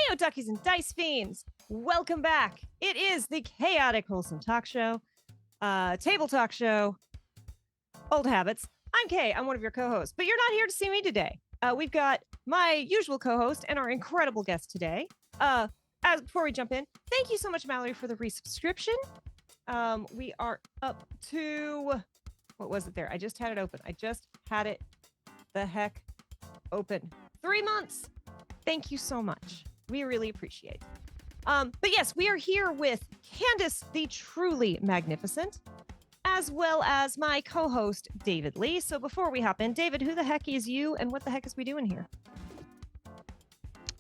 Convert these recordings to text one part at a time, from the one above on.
Heyo, duckies and dice fiends. Welcome back. It is the Chaotic Wholesome Talk Show, table talk show, old habits. I'm Kay. I'm one of your co-hosts, but you're not here to see me today. We've got my usual co-host and our incredible guest today. Before we jump in, thank you so much, Mallory, for the resubscription. We are up to, what was it there? I just had it open. I just had it the heck open. 3 months. Thank you so much. We really appreciate it. But yes, we are here with Candace the Truly Magnificent, as well as my co-host, David Lee. So before we hop in, David, who the heck is you and what the heck is we doing here?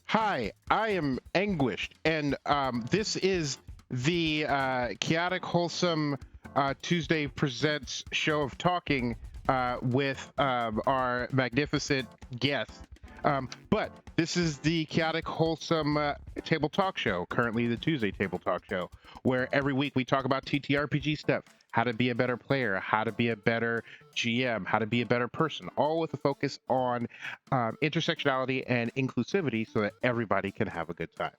Hi, I am Anguished, and this is the Chaotic Wholesome Tuesday Presents show of talking with our magnificent guest. But this is the Chaotic Wholesome Table Talk Show, currently the Tuesday Table Talk Show, where every week we talk about TTRPG stuff, how to be a better player, how to be a better GM, how to be a better person, all with a focus on intersectionality and inclusivity so that everybody can have a good time.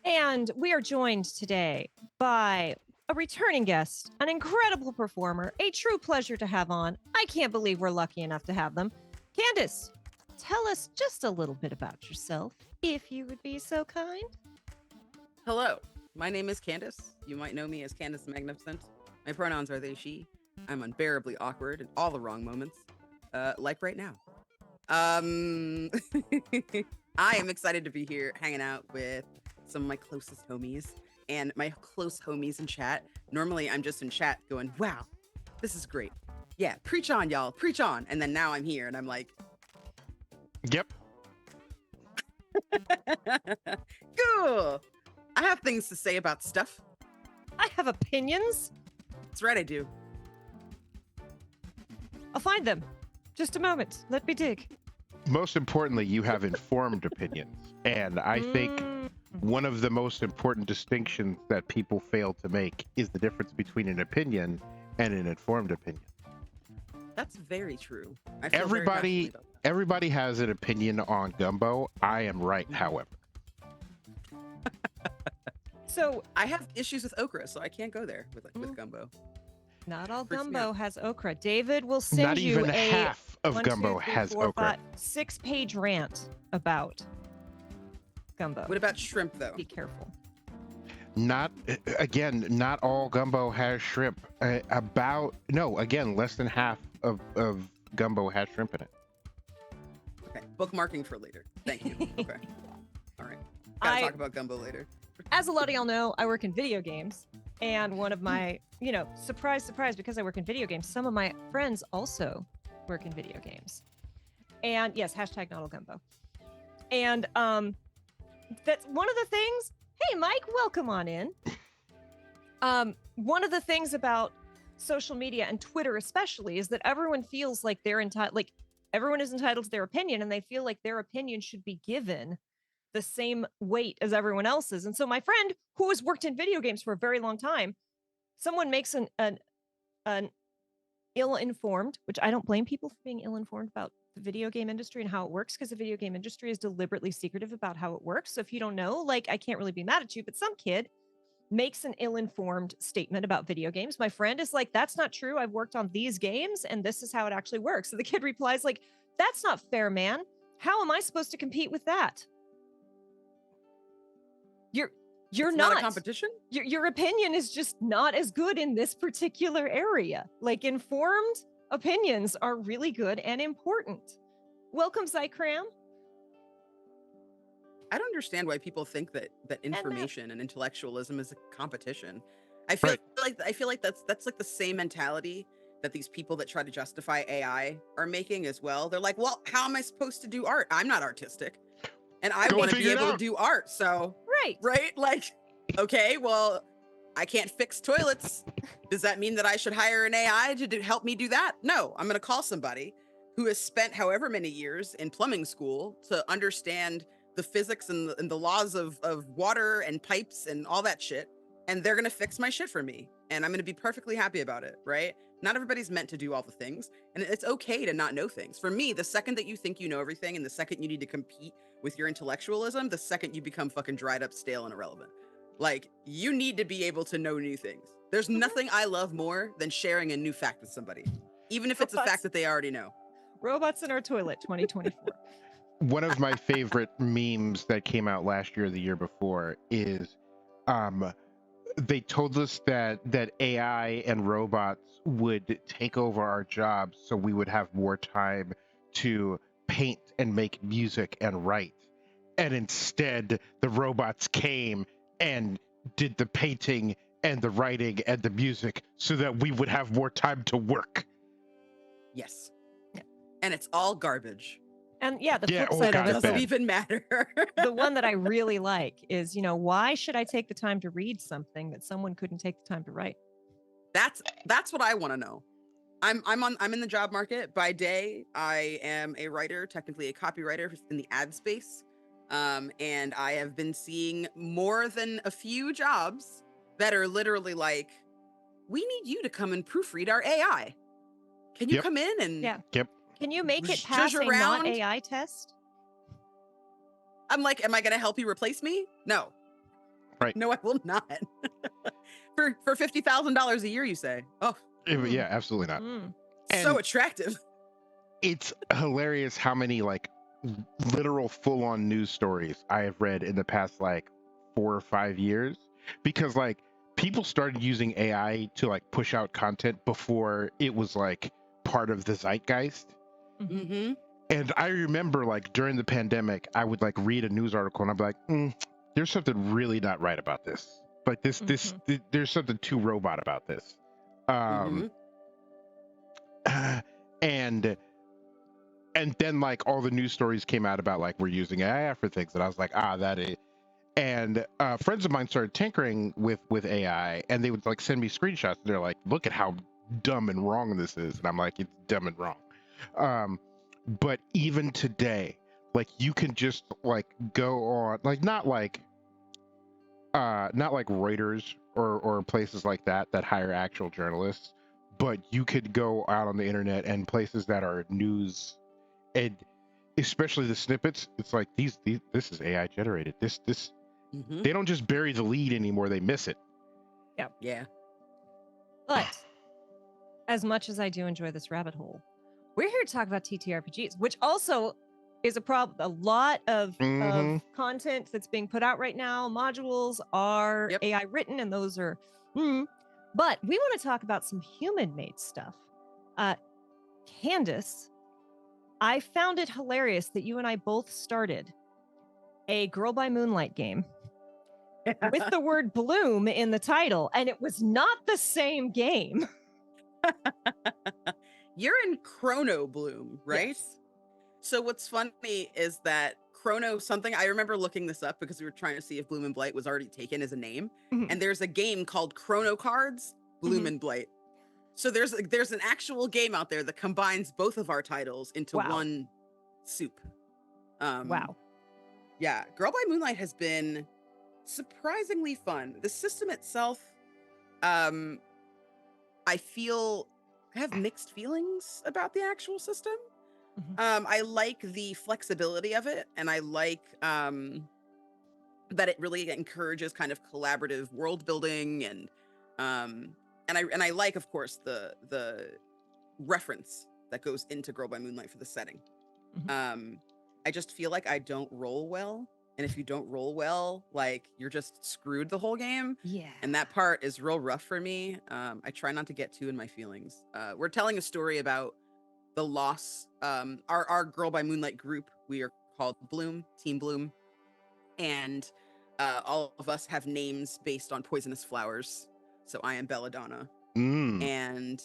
And we are joined today by a returning guest, an incredible performer, a true pleasure to have on. I can't believe we're lucky enough to have them. Candace, tell us just a little bit about yourself, if you would be so kind. Hello, my name is Candace. You might know me as Candace the Magnificent. My pronouns are they, she. I'm unbearably awkward in all the wrong moments, like right now. I am excited to be here hanging out with some of my closest homies and my close homies in chat. Normally, I'm just in chat going, wow, this is great. Yeah, preach on, y'all, preach on. And then now I'm here and I'm like, Yep. cool. I have things to say about stuff. I have opinions. That's right, I do. I'll find them. Just a moment. Let me dig. Most importantly, you have informed opinions. And I think one of the most important distinctions that people fail to make is the difference between an opinion and an informed opinion. That's very true. I feel very passionately about that. Everybody has an opinion on gumbo. I am right, however. So I have issues with okra, so I can't go there with gumbo. not all Freaks me gumbo out. has okra. David will send Not you even a half of 1, gumbo 2, 3, has 4, okra. 5, 6-page rant about gumbo. What about shrimp, though? Be careful. Not all gumbo has shrimp. Less than half of gumbo has shrimp in it. Okay, bookmarking for later. Thank you. Okay. All right. Gotta talk about gumbo later. As a lot of y'all know, I work in video games. And one of my, surprise, surprise, because I work in video games, some of my friends also work in video games. And yes, hashtag not all gumbo. And that's one of the things. Hey, Mike, welcome on in. One of the things about social media and Twitter especially is that everyone feels like they're entitled, like everyone is entitled to their opinion, and they feel like their opinion should be given the same weight as everyone else's. And so my friend, who has worked in video games for a very long time, someone makes an ill-informed, which I don't blame people for being ill-informed about the video game industry and how it works, because the video game industry is deliberately secretive about how it works. So if you don't know, I can't really be mad at you, but some kid makes an ill-informed statement about video games. My friend is like, that's not true. I've worked on these games and this is how it actually works. So the kid replies like, that's not fair, man. How am I supposed to compete with that? You're not a competition? Your opinion is just not as good in this particular area. Like, informed opinions are really good and important. Welcome, Zycram. I don't understand why people think that information and intellectualism is a competition. I feel like that's like the same mentality that these people that try to justify AI are making as well. They're like, well, how am I supposed to do art? I'm not artistic. And I want to be able to do art. So, right? Like, okay, well, I can't fix toilets. Does that mean that I should hire an AI to help me do that? No, I'm going to call somebody who has spent however many years in plumbing school to understand the physics and the laws of water and pipes and all that shit. and they're going to fix my shit for me, and I'm going to be perfectly happy about it, right? Not everybody's meant to do all the things, and it's okay to not know things. For me, the second that you think you know everything and the second you need to compete with your intellectualism, the second you become fucking dried up, stale, and irrelevant. Like, you need to be able to know new things. There's nothing I love more than sharing a new fact with somebody, even if it's a fact that they already know. Robots in our toilet 2024. One of my favorite memes that came out last year or the year before is they told us that AI and robots would take over our jobs so we would have more time to paint and make music and write. And instead, the robots came and did the painting and the writing and the music so that we would have more time to work. Yes. And it's all garbage. And yeah, the flip oh side God, of it, doesn't bad. even matter. the one that I really like is, why should I take the time to read something that someone couldn't take the time to write? That's what I want to know. I'm in the job market. By day, I am a writer, technically a copywriter in the ad space. And I have been seeing more than a few jobs that are literally like, we need you to come and proofread our AI. Can you come in and Can you make it zhuzh pass a around? not AI test? I'm like, am I going to help you replace me? No. Right. No, I will not. for $50,000 a year, you say? Oh, Yeah, absolutely not. so And attractive. It's hilarious how many like literal full-on news stories I have read in the past like 4 or 5 years, because like people started using AI to like push out content before it was like part of the zeitgeist. Mm-hmm. And I remember like during the pandemic, I would like read a news article and I'd be like, there's something really not right about this. Like there's something too robot about this. And then like all the news stories came out about like we're using AI for things, and I was like, that is. And friends of mine started tinkering with AI, and they would like send me screenshots, and they're like, look at how dumb and wrong this is, and I'm like, it's dumb and wrong. But even today, like you can just like go on, like not like Reuters or places like that hire actual journalists, but you could go out on the internet and places that are news, and especially the snippets, it's like these this is AI generated. This they don't just bury the lead anymore, they miss it. Yeah. But as much as I do enjoy this rabbit hole, we're here to talk about TTRPGs, which also is a problem. A lot of content that's being put out right now, modules are AI written, and those are but we want to talk about some human-made stuff. Candace, I found it hilarious that you and I both started a Girl by Moonlight game with the word Bloom in the title, and it was not the same game. You're in Chrono Bloom, right? Yes. So what's funny is that Chrono something, I remember looking this up because we were trying to see if Bloom Blight was already taken as a name. And there's a game called Chrono Cards, Bloom Blight. So there's an actual game out there that combines both of our titles into one soup. Wow. Yeah, Girl by Moonlight has been surprisingly fun. The system itself, I have mixed feelings about the actual system. I like the flexibility of it, and I like that it really encourages kind of collaborative world building, and I like, of course, the reference that goes into Girl by Moonlight for the setting. I just feel like I don't roll well. And if you don't roll well, like you're just screwed the whole game. Yeah. And that part is real rough for me. I try not to get too in my feelings. We're telling a story about the loss. Our Girl by Moonlight group, we are called Bloom, Team Bloom. And all of us have names based on poisonous flowers. So I am Belladonna. And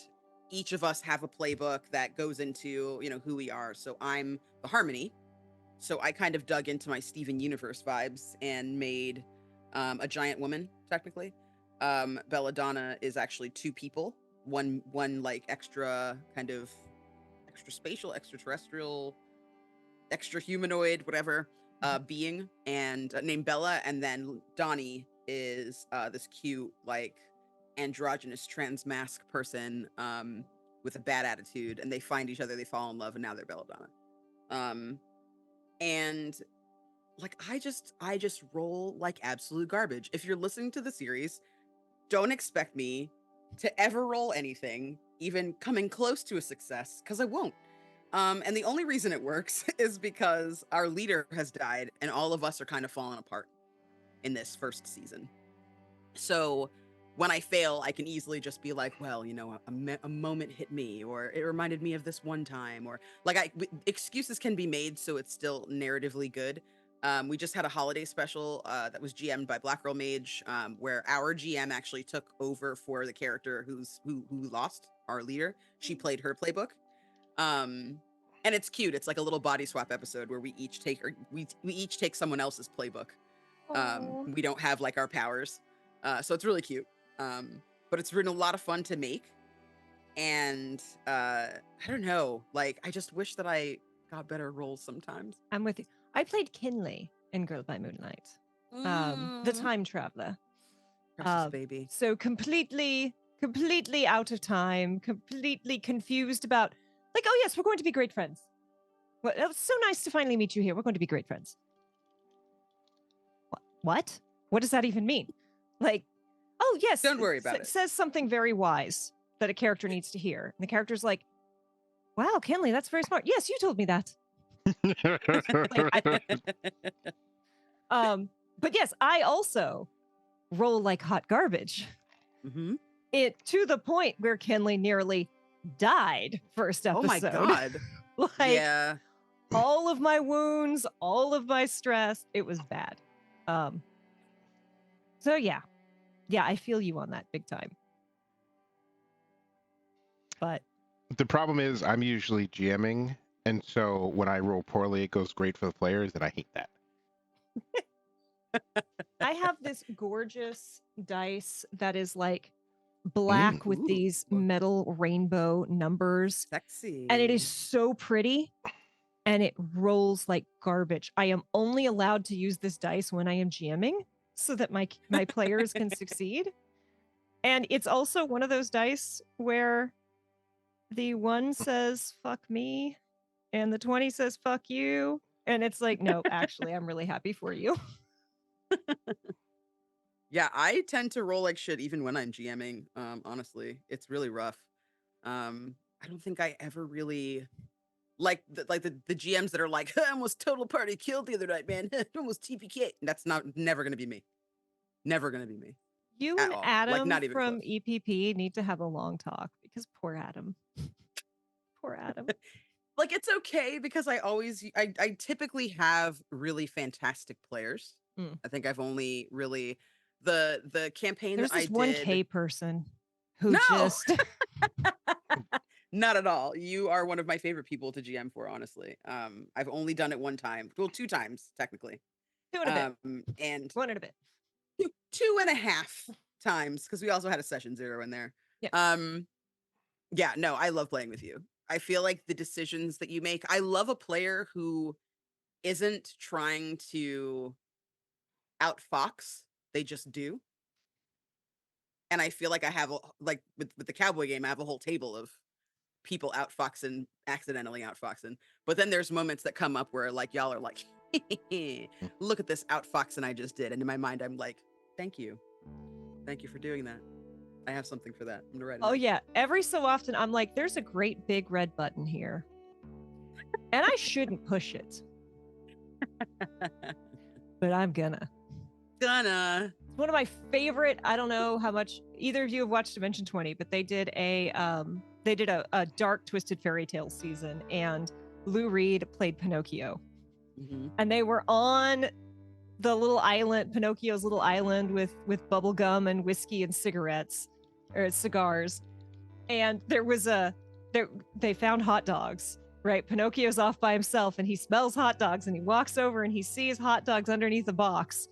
each of us have a playbook that goes into, who we are. So I'm the Harmony. So I kind of dug into my Steven Universe vibes and made a giant woman, technically. Belladonna is actually two people. One like extra kind of extra spatial, extraterrestrial, extra humanoid, whatever being, and named Bella. And then Donnie is this cute, like, androgynous trans mask person with a bad attitude, and they find each other, they fall in love, and now they're belladonna. And like I just roll like absolute garbage. If you're listening to the series, don't expect me to ever roll anything even coming close to a success, because I won't. And the only reason it works is because our leader has died and all of us are kind of falling apart in this first season. So when I fail, I can easily just be like, well, you know, a moment hit me, or it reminded me of this one time, or like excuses can be made so it's still narratively good. We just had a holiday special that was GM'd by Black Girl Mage, where our GM actually took over for the character who lost, our leader. She played her playbook. And it's cute. It's like a little body swap episode where we each take someone else's playbook. We don't have like our powers. So it's really cute. But it's been a lot of fun to make. And I don't know, like I just wish that I got better rolls sometimes. I'm with you. I played Kinley in Girl by Moonlight. The time traveler. Precious baby. So completely out of time, completely confused about like, oh yes, we're going to be great friends. Well, it was so nice to finally meet you here. We're going to be great friends. What? What does that even mean? Like, oh yes. Don't worry about it. It says something very wise that a character needs to hear. And the character's like, wow, Kinley, that's very smart. Yes, you told me that. But yes, I also roll like hot garbage. Mm-hmm. It to the point where Kinley nearly died first episode. Oh my god. Like, yeah. all of my wounds, all of my stress, it was bad. So yeah, I feel you on that big time. But the problem is I'm usually GMing, and so when I roll poorly, it goes great for the players, and I hate that. I have this gorgeous dice that is like black with these metal rainbow numbers. Sexy. And it is so pretty. And it rolls like garbage. I am only allowed to use this dice when I am GMing so that my players can succeed. And it's also one of those dice where the 1 says, fuck me, and the 20 says, fuck you. And it's like, no, actually, I'm really happy for you. Yeah, I tend to roll like shit even when I'm GMing. Honestly, it's really rough. I don't think I ever really like the GMs that are like, I almost total party killed the other night, man. Almost TPK. That's never gonna be me. Never gonna be me. You At and all. Adam Like, not even from close. EPP need to have a long talk because poor Adam. Poor Adam. Like, it's okay because I typically have really fantastic players. I think I've only really the campaign There's that I this did. 1K person who No! just Not at all. You are one of my favorite people to GM for, honestly. I've only done it one time. Well, 2 times, technically. 2 and a bit. And 1 and a bit. 2.5 times, because we also had a session 0 in there. Yeah. Yeah, no, I love playing with you. I feel like the decisions that you make, I love a player who isn't trying to outfox, they just do. And I feel like I have, like, with the cowboy game, I have a whole table of people outfoxing, accidentally outfoxing. But then there's moments that come up where, like, y'all are like, look at this outfoxing I just did. And in my mind, I'm like, thank you. Thank you for doing that. I have something for that. I'm gonna write it. Oh yeah. Every so often I'm like, there's a great big red button here. And I shouldn't push it. But I'm gonna. It's one of my favorite, I don't know how much either of you have watched Dimension 20, but they did a dark twisted fairy tale season, and Lou Reed played Pinocchio. And they were on the little island, Pinocchio's little island, with bubble gum and whiskey and cigarettes or cigars. And they found hot dogs, right? Pinocchio's off by himself and he smells hot dogs and he walks over and he sees hot dogs underneath a box.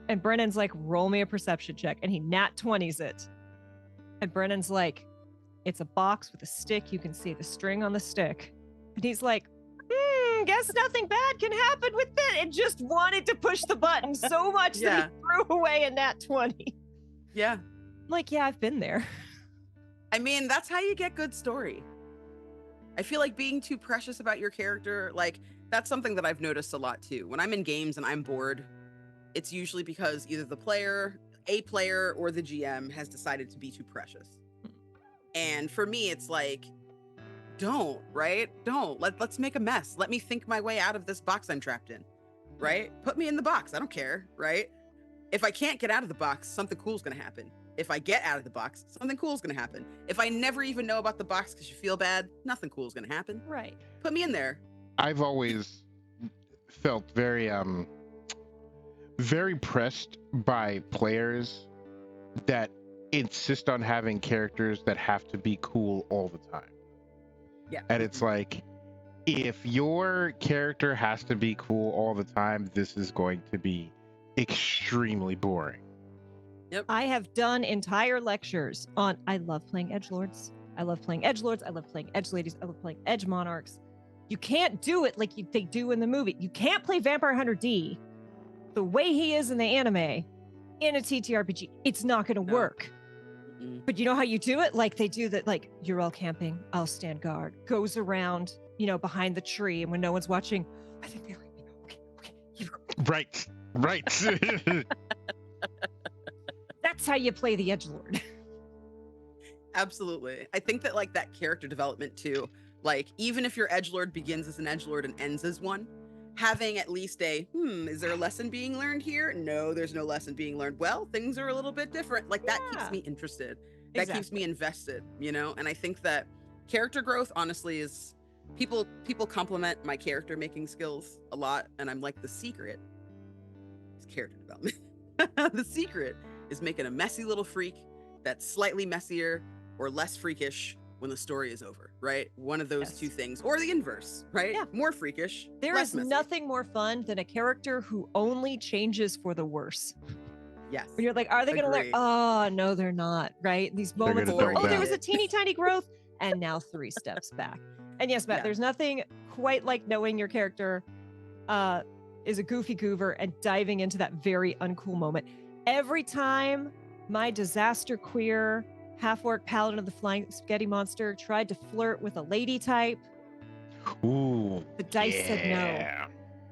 And Brennan's like, roll me a perception check. And he nat 20s it. And Brennan's like, it's a box with a stick. You can see the string on the stick. And he's like, guess nothing bad can happen with it. And just wanted to push the button so much that he threw away a nat 20. Yeah. I'm like, yeah, I've been there. I mean, that's how you get good story. I feel like being too precious about your character, like, that's something that I've noticed a lot too. When I'm in games and I'm bored, it's usually because either a player, or the GM has decided to be too precious. And for me, it's like, don't, right? Don't. Let's make a mess. Let me think my way out of this box I'm trapped in, right? Put me in the box. I don't care, right? If I can't get out of the box, something cool is going to happen. If I get out of the box, something cool is going to happen. If I never even know about the box because you feel bad, nothing cool is going to happen. Right. Put me in there. I've always felt very pressed by players that insist on having characters that have to be cool all the time. Yeah. And it's like, if your character has to be cool all the time, this is going to be extremely boring. Yep. I have done entire lectures on, I love playing edgelords. I love playing edgelords. I love playing edge ladies. I love playing edge monarchs. You can't do it like they do in the movie. You can't play Vampire Hunter D the way he is in the anime in a TTRPG. It's not going to work. But you know how you do it? Like they do that, like, you're all camping, I'll stand guard, goes around, behind the tree. And when no one's watching, I think they like me. Okay. You go. Right. That's how you play the edgelord. Absolutely. I think that like that character development too, like even if your edgelord begins as an edgelord and ends as one, having at least is there a lesson being learned here? No, there's no lesson being learned. Well, things are a little bit different. Like that keeps me interested. That keeps me invested, And I think that character growth, honestly, is people compliment my character making skills a lot. And I'm like, the secret is character development. The secret is making a messy little freak that's slightly messier or less freakish when the story is over, right? One of those two things, or the inverse, right? Yeah. More freakish. There is nothing more fun than a character who only changes for the worse. Yes. When you're like, are they going to learn? Oh, no, they're not, right? These moments of, there was a teeny tiny growth and now 3 steps back. And yes, Matt, there's nothing quite like knowing your character is a goofy goober and diving into that very uncool moment. Every time my disaster queer half-orc paladin of the flying spaghetti monster tried to flirt with a lady type, the dice said no.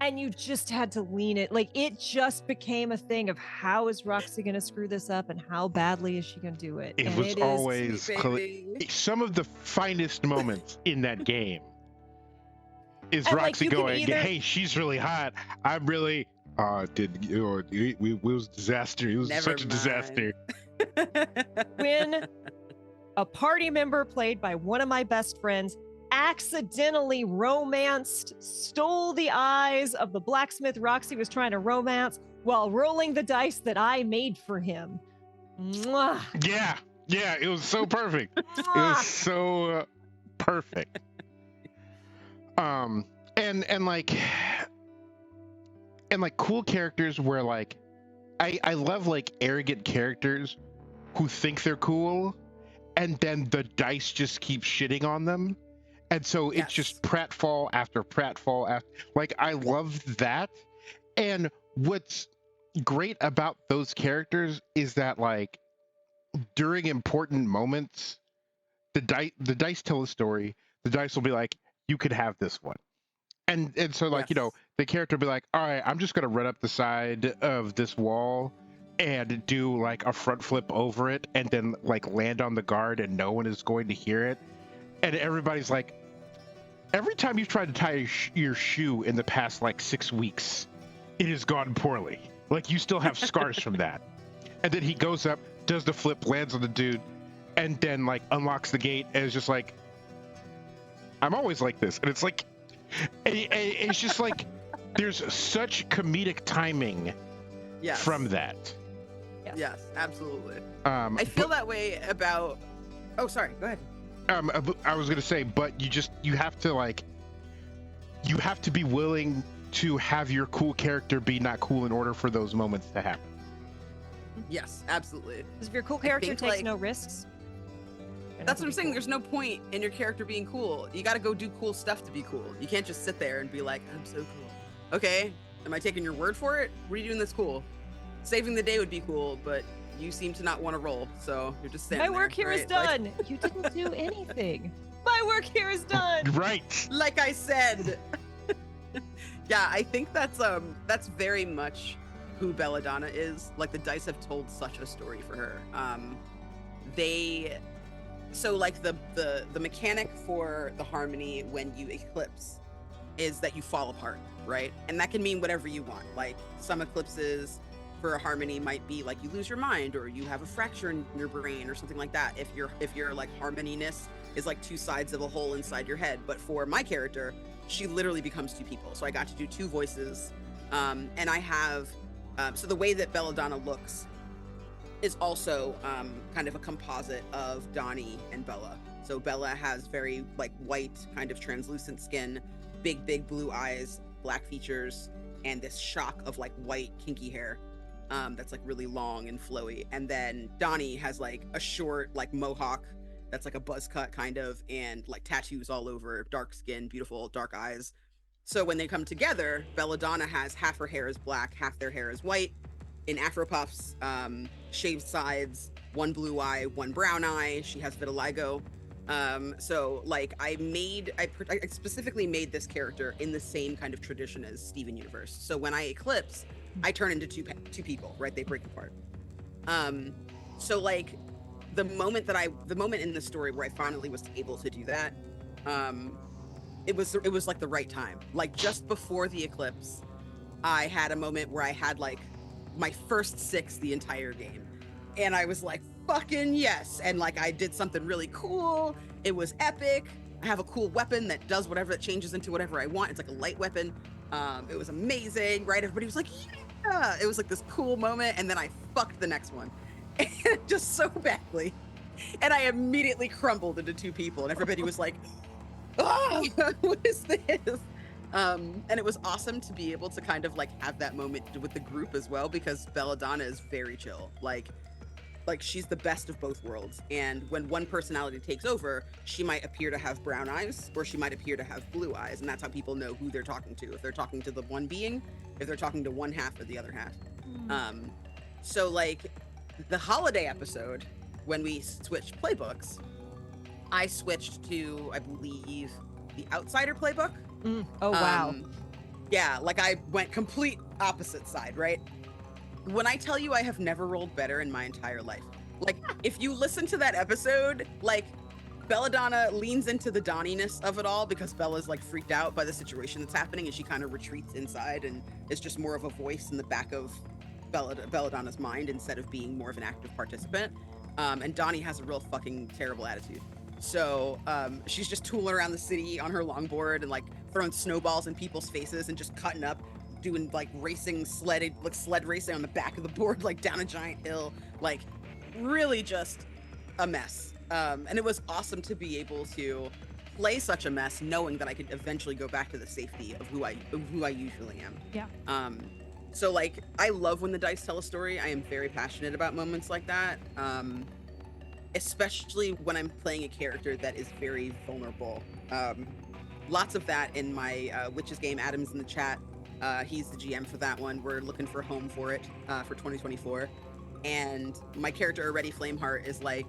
And you just had to lean it. Like, it just became a thing of, how is Roxy going to screw this up and how badly is she going to do it? It was always some of the finest moments in that game is and Roxy going, hey, she's really hot. I'm really, it was a disaster. It was such a disaster. When a party member played by one of my best friends accidentally stole the eyes of the blacksmith Roxy was trying to romance while rolling the dice that I made for him. Mwah. Yeah, it was so perfect. It was so perfect. And like cool characters where like I love like arrogant characters who think they're cool and then the dice just keep shitting on them. And so it's just pratfall after pratfall after, like, I love that. And what's great about those characters is that, like, during important moments, the dice tell a story. The dice will be like, you could have this one. And so, like, the character will be like, all right, I'm just going to run up the side of this wall and do, like, a front flip over it and then, like, land on the guard and no one is going to hear it. And everybody's like, every time you've tried to tie your shoe in the past, like, 6 weeks, it has gone poorly. Like, you still have scars from that. And then he goes up, does the flip, lands on the dude, and then, like, unlocks the gate and is just like, I'm always like this. And it's like, and it's just like, there's such comedic timing from that. Yes, absolutely. I feel that way about... Oh, sorry, go ahead. I was gonna say, but you have to be willing to have your cool character be not cool in order for those moments to happen. Yes, absolutely. Because if your cool character takes no risks, That's what I'm saying. There's no point in your character being cool. You got to go do cool stuff to be cool. You can't just sit there and be like, I'm so cool. Okay, am I taking your word for it? What are you doing that's cool? Saving the day would be cool, but you seem to not want to roll, so you're just standing My work there, here is right? done. You didn't do anything. My work here is done. Right. Like I said. Yeah, I think that's very much who Belladonna is. Like, the dice have told such a story for her. So like the mechanic for the harmony when you eclipse is that you fall apart, right? And that can mean whatever you want. Like, some eclipses for a harmony might be like you lose your mind, or you have a fracture in your brain, or something like that. If your like harmoniness is like two sides of a hole inside your head. But for my character, she literally becomes two people. So I got to do two voices, and I have so the way that Belladonna looks is also kind of a composite of Donnie and Bella. So Bella has very like white, kind of translucent skin, big blue eyes, black features, and this shock of like white kinky hair that's like really long and flowy. And then Donnie has like a short like mohawk that's like a buzz cut kind of, and like tattoos all over, dark skin, beautiful dark eyes. So when they come together, Belladonna has half her hair is black, half their hair is white, in Afro puffs, shaved sides, one blue eye, one brown eye. She has vitiligo. So like I specifically made this character in the same kind of tradition as Steven Universe. So when I eclipse, I turn into two people, right? They break apart. So like the moment in the story where I finally was able to do that, it was like the right time. Like, just before the eclipse, I had a moment where I had like my first 6 the entire game, and I was like, fucking yes. And like, I did something really cool. It was epic. I have a cool weapon that does whatever, that changes into whatever I want. It's like a light weapon. It was amazing, right? Everybody was like, yeah. It was like this cool moment, and then I fucked the next one, and just so badly, and I immediately crumbled into two people, and everybody was like, oh, what is this? And it was awesome to be able to kind of like have that moment with the group as well, because Belladonna is very chill. Like she's the best of both worlds. And when one personality takes over, she might appear to have brown eyes, or she might appear to have blue eyes. And that's how people know who they're talking to. If they're talking to the one being, if they're talking to one half or the other half. So like the holiday episode, when we switched playbooks, I switched to, I believe, the Outsider playbook. Oh, wow. Yeah, like I went complete opposite side, right? When I tell you I have never rolled better in my entire life, like if you listen to that episode, like Belladonna leans into the Donnie-ness of it all, because Bella's like freaked out by the situation that's happening, and she kind of retreats inside and is just more of a voice in the back of Belladonna's mind instead of being more of an active participant. And Donnie has a real fucking terrible attitude. So she's just tooling around the city on her longboard and like throwing snowballs in people's faces and just cutting up, doing like sled racing on the back of the board, like down a giant hill, like really just a mess. And it was awesome to be able to play such a mess, knowing that I could eventually go back to the safety of who I usually am. Yeah. So like, I love when the dice tell a story. I am very passionate about moments like that. Especially when I'm playing a character that is very vulnerable. Lots of that in my Witches game. Adam's in the chat. He's the GM for that one. We're looking for a home for it for 2024. And my character, Already Flameheart, is like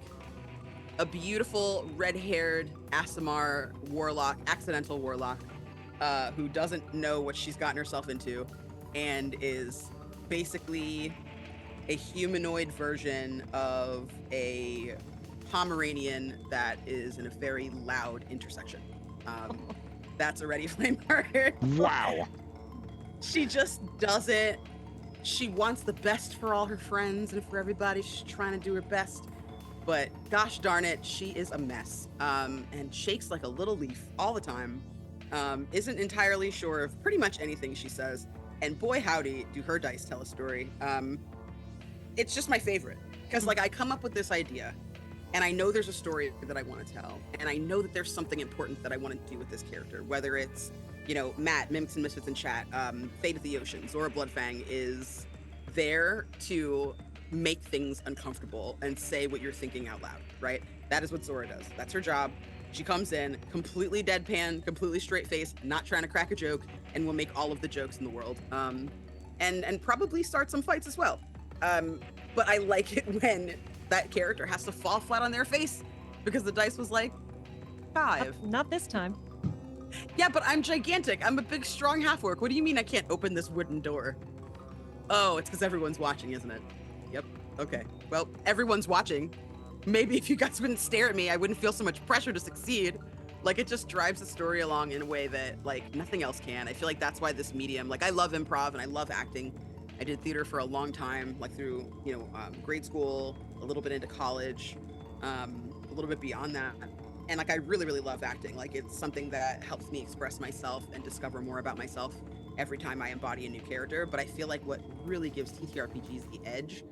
a beautiful red-haired Aasimar warlock, accidental warlock, who doesn't know what she's gotten herself into, and is basically a humanoid version of a Pomeranian that is in a very loud intersection. That's Already Flameheart. Wow. She just doesn't. She wants the best for all her friends and for everybody. She's trying to do her best. But gosh darn it, she is a mess. And shakes like a little leaf all the time. Isn't entirely sure of pretty much anything she says. And boy howdy, do her dice tell a story. It's just my favorite. Because like I come up with this idea, and I know there's a story that I want to tell, and I know that there's something important that I want to do with this character, whether it's, you know, Matt, Mimics and Misfits in chat, Fate of the Ocean, Zora Bloodfang is there to make things uncomfortable and say what you're thinking out loud, right? That is what Zora does. That's her job. She comes in completely deadpan, completely straight face, not trying to crack a joke, and will make all of the jokes in the world. And probably start some fights as well. But I like it when that character has to fall flat on their face because the dice was like 5. Not this time. Yeah, but I'm gigantic. I'm a big, strong half-orc. What do you mean I can't open this wooden door? Oh, it's because everyone's watching, isn't it? Yep. Okay. Well, everyone's watching. Maybe if you guys wouldn't stare at me, I wouldn't feel so much pressure to succeed. Like, it just drives the story along in a way that, like, nothing else can. I feel like that's why this medium, like, I love improv and I love acting. I did theater for a long time, like through, grade school, a little bit into college, a little bit beyond that. And like, I really, really love acting. Like, it's something that helps me express myself and discover more about myself every time I embody a new character. But I feel like what really gives TTRPGs the edge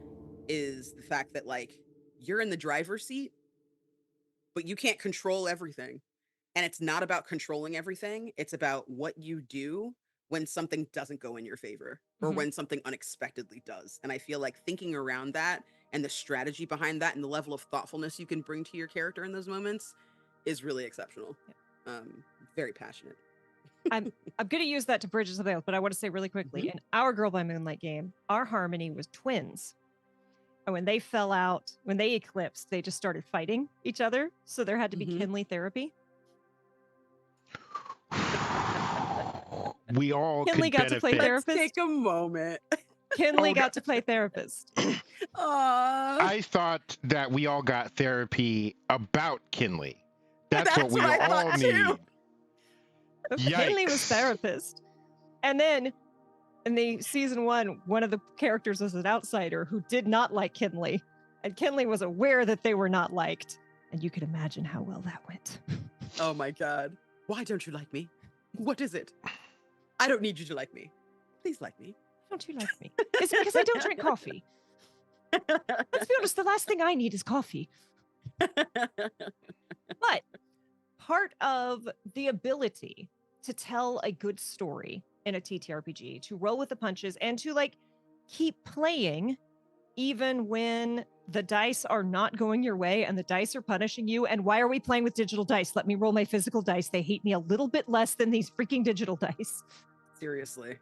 is the fact that, like, you're in the driver's seat, but you can't control everything. And it's not about controlling everything. It's about what you do when something doesn't go in your favor or when something unexpectedly does. And I feel like thinking around that and the strategy behind that and the level of thoughtfulness you can bring to your character in those moments is really exceptional. Very passionate. I'm going to use that to bridge something else, but I want to say really quickly, in our Girl by Moonlight game, our Harmony was twins. And when they fell out, when they eclipsed, they just started fighting each other. So there had to be kinly therapy. We all Kinley got to play therapist. Let's take a moment. Kinley got to play therapist. I thought that we all got therapy about Kinley. That's what we all need. Kinley was therapist. And then in the season 1, one of the characters was an outsider who did not like Kinley. And Kinley was aware that they were not liked. And you can imagine how well that went. Oh my God. Why don't you like me? What is it? I don't need you to like me. Please like me. Don't you like me? It's because I don't drink coffee. Let's be honest, the last thing I need is coffee. But part of the ability to tell a good story in a TTRPG, to roll with the punches and to like keep playing even when the dice are not going your way and the dice are punishing you. And why are we playing with digital dice? Let me roll my physical dice. They hate me a little bit less than these freaking digital dice. Seriously.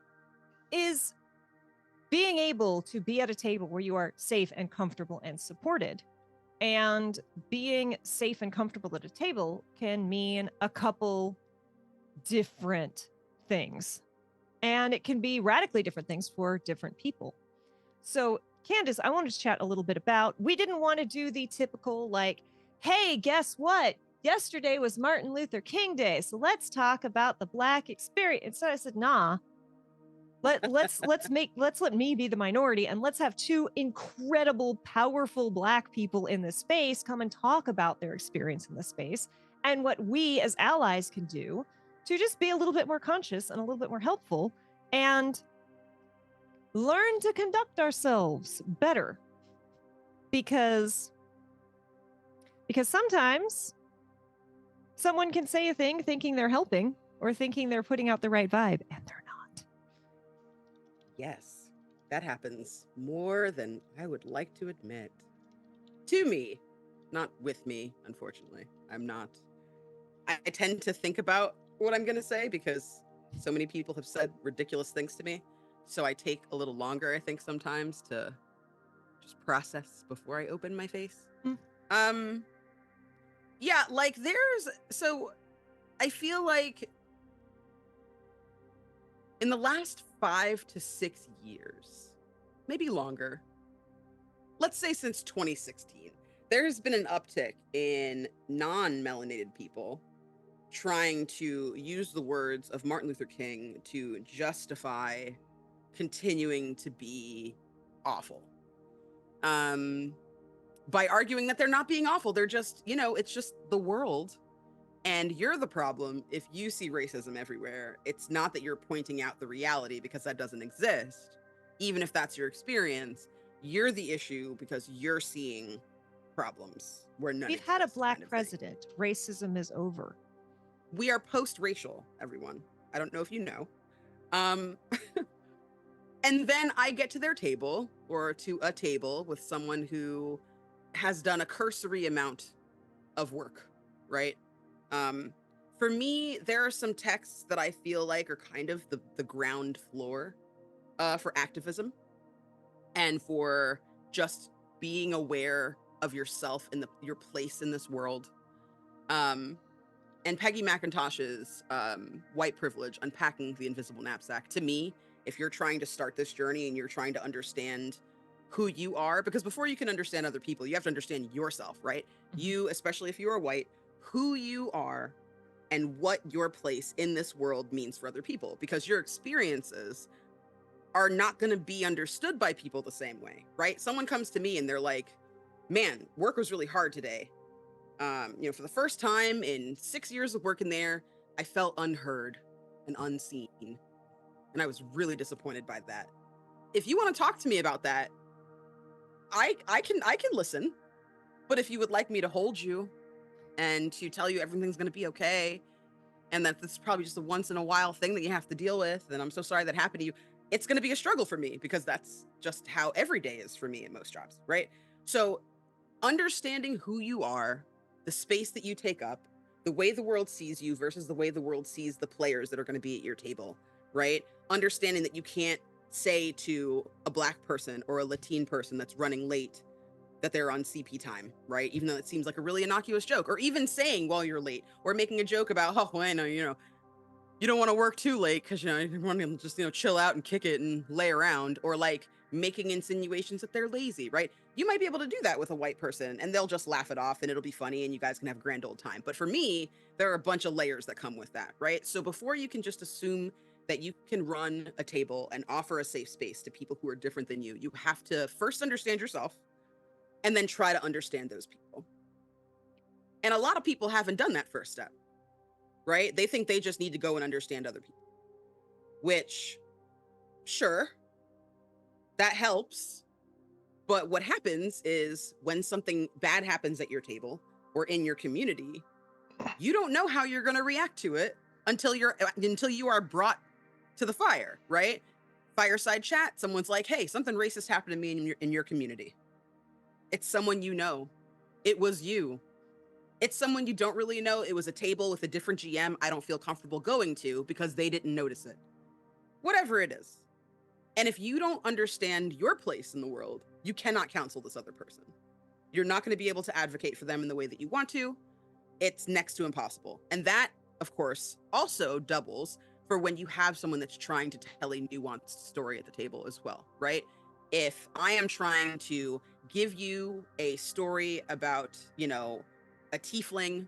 Is being able to be at a table where you are safe and comfortable and supported. And being safe and comfortable at a table can mean a couple different things. And it can be radically different things for different people. So, Candace, I wanted to chat a little bit about, we didn't want to do the typical, like, hey, guess what? Yesterday was Martin Luther King Day, so let's talk about the Black experience. Instead, I said, nah. Let's let me be the minority, and let's have 2 incredible, powerful Black people in this space come and talk about their experience in this space and what we as allies can do to just be a little bit more conscious and a little bit more helpful and learn to conduct ourselves better. Because sometimes someone can say a thing thinking they're helping or thinking they're putting out the right vibe, and they're not. Yes, that happens more than I would like to admit. To me, not with me, unfortunately. I tend to think about what I'm going to say because so many people have said ridiculous things to me. So I take a little longer, I think, sometimes to just process before I open my face. Yeah, like so I feel like in the last 5 to 6 years, maybe longer, let's say since 2016, there has been an uptick in non-melanated people trying to use the words of Martin Luther King to justify continuing to be awful. By arguing that they're not being awful, they're just, it's just the world. And you're the problem if you see racism everywhere. It's not that you're pointing out the reality because that doesn't exist. Even if that's your experience, you're the issue because you're seeing problems where none We've had a exist, Black kind of thing. president. Racism is over. We are post-racial, everyone. I don't know if you know. And then I get to their table or to a table with someone who has done a cursory amount of work, right? For me, there are some texts that I feel like are kind of the ground floor for activism and for just being aware of yourself and your place in this world. And Peggy McIntosh's White Privilege, Unpacking the Invisible Knapsack. To me, if you're trying to start this journey and you're trying to understand who you are, because before you can understand other people, you have to understand yourself, right? You, especially if you are white, who you are and what your place in this world means for other people, because your experiences are not going to be understood by people the same way, right? Someone comes to me and they're like, man, work was really hard today. For the first time in 6 years of working there, I felt unheard and unseen. And I was really disappointed by that. If you want to talk to me about that, I can listen. But if you would like me to hold you and to tell you everything's going to be okay, and that this is probably just a once in a while thing that you have to deal with, and I'm so sorry that happened to you, it's going to be a struggle for me, because that's just how every day is for me in most jobs, right? So understanding who you are, the space that you take up, the way the world sees you versus the way the world sees the players that are going to be at your table, right? Understanding that you can't say to a Black person or a Latin person that's running late that they're on CP time, right? Even though it seems like a really innocuous joke, or even saying while you're late, or making a joke about, oh, well, I know, you don't want to work too late because, you want to just, chill out and kick it and lay around, or like making insinuations that they're lazy, right? You might be able to do that with a white person and they'll just laugh it off and it'll be funny and you guys can have a grand old time. But for me, there are a bunch of layers that come with that, right? So before you can just assume that you can run a table and offer a safe space to people who are different than you, you have to first understand yourself and then try to understand those people. And a lot of people haven't done that first step, right? They think they just need to go and understand other people, which, sure, that helps. But what happens is when something bad happens at your table or in your community, you don't know how you're going to react to it until you are brought to the fire, right? Fireside chat, someone's like, hey, something racist happened to me in your community. It's someone you know. It was you. It's someone you don't really know. It was a table with a different GM I don't feel comfortable going to because they didn't notice it. Whatever it is. And if you don't understand your place in the world, you cannot counsel this other person. You're not going to be able to advocate for them in the way that you want to. It's next to impossible. And that, of course, also doubles for when you have someone that's trying to tell a nuanced story at the table as well, right? If I am trying to give you a story about, a tiefling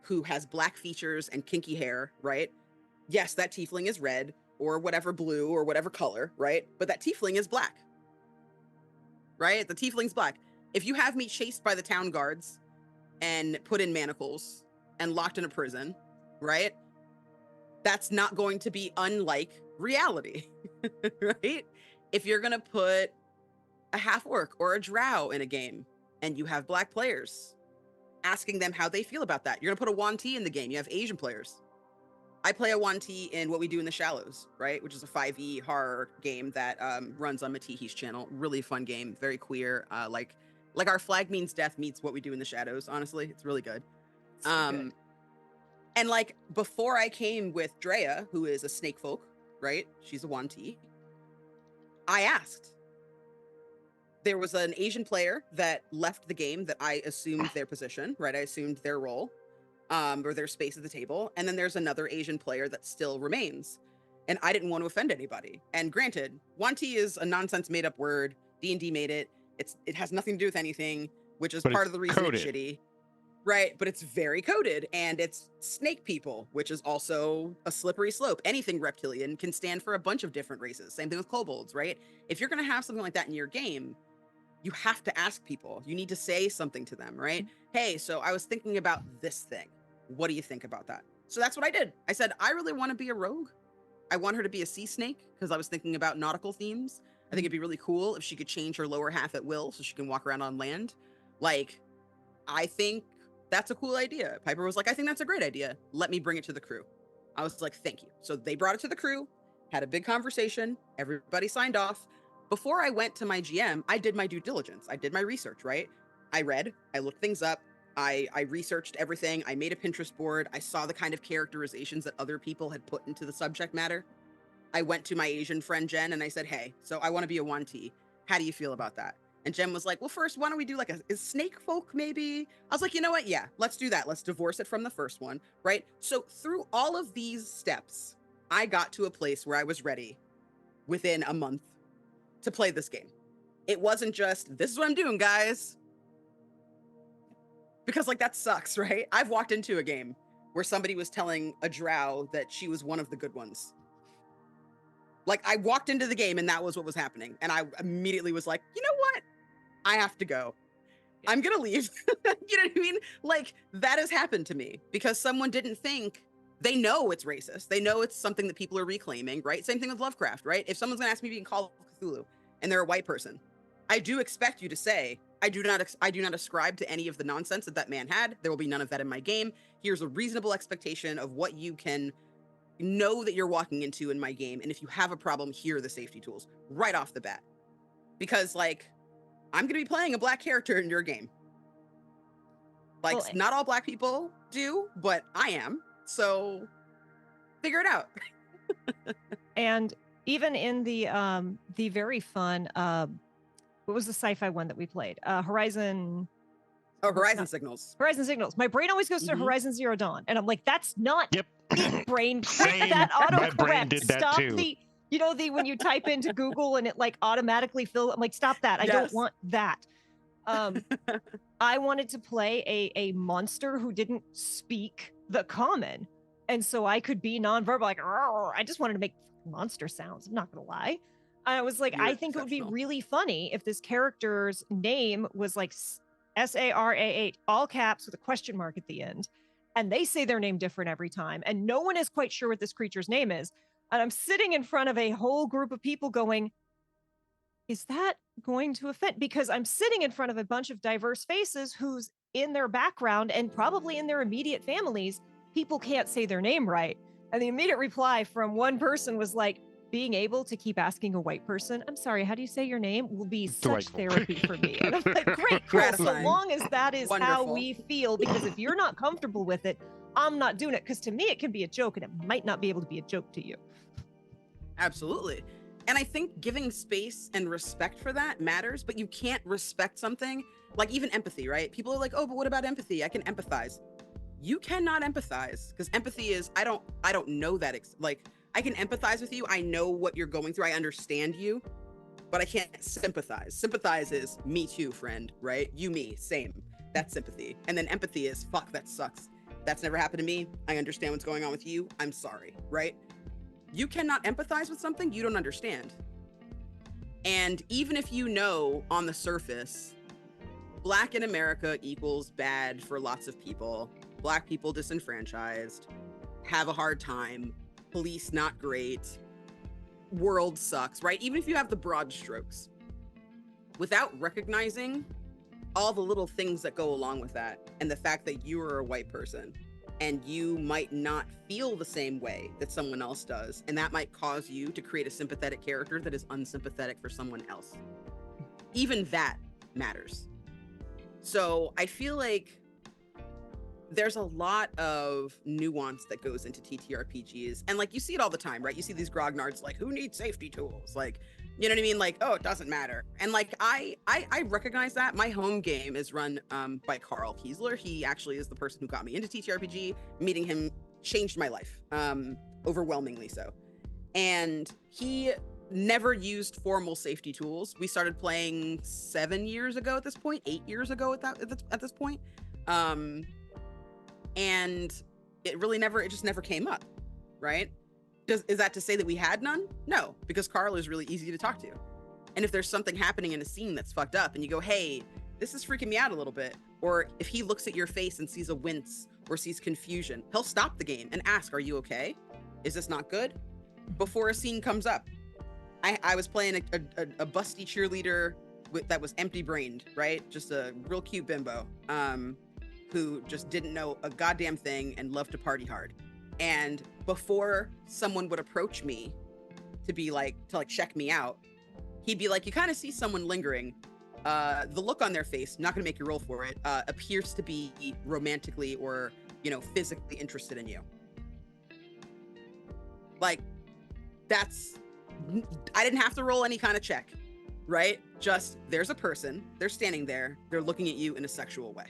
who has Black features and kinky hair, right? Yes, that tiefling is red or whatever blue or whatever color, right? But that tiefling is Black, right? The tiefling's Black. If you have me chased by the town guards and put in manacles and locked in a prison, right? That's not going to be unlike reality, right? If you're going to put a half-orc or a drow in a game and you have Black players, asking them how they feel about that. You're going to put a Yuan-ti in the game. You have Asian players. I play a Yuan-ti in What We Do in the Shallows, right? Which is a 5e horror game that runs on Matihi's channel. Really fun game, very queer. Like our Flag Means Death meets What We Do in the Shadows, honestly. It's really good. So good. And like before I came with Drea, who is a snake folk, right? She's a Yuan-ti. I asked. There was an Asian player that left the game that I assumed their position, right? I assumed their role, or their space at the table. And then there's another Asian player that still remains. And I didn't want to offend anybody. And granted, Yuan-ti is a nonsense made up word. D&D made it. It has nothing to do with anything, which is part of the reason it's shitty. Right, but it's very coded, and it's snake people, which is also a slippery slope. Anything reptilian can stand for a bunch of different races. Same thing with kobolds, right? If you're going to have something like that in your game, you have to ask people. You need to say something to them, right? Hey, so I was thinking about this thing. What do you think about that? So that's what I did. I said, I really want to be a rogue. I want her to be a sea snake because I was thinking about nautical themes. I think it'd be really cool if she could change her lower half at will so she can walk around on land. Like, I think that's a cool idea. Piper was like, I think that's a great idea. Let me bring it to the crew. I was like, thank you. So they brought it to the crew, had a big conversation. Everybody signed off. Before I went to my GM, I did my due diligence. I did my research, right? I read, I looked things up. I researched everything. I made a Pinterest board. I saw the kind of characterizations that other people had put into the subject matter. I went to my Asian friend Jen and I said, hey, so I want to be a 1T. How do you feel about that? And Jen was like, well, first, why don't we do like a snake folk maybe? I was like, you know what? Yeah, let's do that. Let's divorce it from the first one, right? So through all of these steps, I got to a place where I was ready within a month to play this game. It wasn't just, this is what I'm doing, guys. Because like that sucks, right? I've walked into a game where somebody was telling a drow that she was one of the good ones. Like I walked into the game and that was what was happening. And I immediately was like, you know what? I have to go. I'm gonna leave. You know what I mean? Like that has happened to me because someone didn't think, they know it's racist. They know it's something that people are reclaiming, right? Same thing with Lovecraft, right? If someone's gonna ask me to be in Call of Cthulhu and they're a white person, I do expect you to say, I do not ascribe to any of the nonsense that man had. There will be none of that in my game. Here's a reasonable expectation of what you can know that you're walking into in my game. And if you have a problem, here are the safety tools right off the bat. Because like, I'm going to be playing a black character in your game. Like, well, not all black people do, but I am. So figure it out. And even in the very fun, what was the sci-fi one that we played? Horizon. Oh, Horizon Signals. Horizon Signals. My brain always goes to Horizon Zero Dawn. And I'm like, that's not it, brain. Same. That autocorrect. My brain did that Stop too. When you type into Google and it like automatically fill, I'm like, stop that. I don't want that. I wanted to play a monster who didn't speak the common. And so I could be nonverbal, like, I just wanted to make monster sounds. I'm not going to lie. I was like, I think it would be really funny if this character's name was like SARAH, all caps with a question mark at the end. And they say their name different every time. And no one is quite sure what this creature's name is. And I'm sitting in front of a whole group of people going, is that going to offend? Because I'm sitting in front of a bunch of diverse faces who's in their background and probably in their immediate families, people can't say their name right. And the immediate reply from one person was like, being able to keep asking a white person, I'm sorry, how do you say your name? Will be such therapy for me. And I'm like, great, cool. So long as that is how we feel, because if you're not comfortable with it, I'm not doing it. Because to me, it can be a joke and it might not be able to be a joke to you. Absolutely. And I think giving space and respect for that matters, but you can't respect something like even empathy, right? People are like, oh, but what about empathy? I can empathize. You cannot empathize because empathy is, I don't know that. I can empathize with you. I know what you're going through. I understand you, but I can't sympathize. Sympathize is me too, friend, right? You, me, same. That's sympathy. And then empathy is, fuck, that sucks. That's never happened to me. I understand what's going on with you. I'm sorry, right? You cannot empathize with something you don't understand. And even if you know on the surface, Black in America equals bad for lots of people, Black people disenfranchised, have a hard time, police not great, world sucks, right? Even if you have the broad strokes, without recognizing all the little things that go along with that, and the fact that you are a white person and you might not feel the same way that someone else does, and that might cause you to create a sympathetic character that is unsympathetic for someone else. Even that matters. So I feel like there's a lot of nuance that goes into TTRPGs. And like, you see it all the time, right? You see these grognards like, who needs safety tools? Like, you know what I mean? Like, oh, it doesn't matter. And like, I recognize that. My home game is run by Carl Kiesler. He actually is the person who got me into TTRPG. Meeting him changed my life, overwhelmingly so. And he never used formal safety tools. We started playing 7 years ago at this point, 8 years ago at this point. And it just never came up, right? Is that to say that we had none? No, because Carl is really easy to talk to. And if there's something happening in a scene that's fucked up and you go, hey, this is freaking me out a little bit. Or if he looks at your face and sees a wince or sees confusion, he'll stop the game and ask, are you okay? Is this not good? Before a scene comes up. I was playing a busty cheerleader that was empty-brained, right? Just a real cute bimbo. Who just didn't know a goddamn thing and loved to party hard. And before someone would approach me to check me out, he'd be like, you kind of see someone lingering. the look on their face, not going to make you roll for it, appears to be romantically or, physically interested in you. Like, I didn't have to roll any kind of check, right? Just, there's a person, they're standing there, they're looking at you in a sexual way.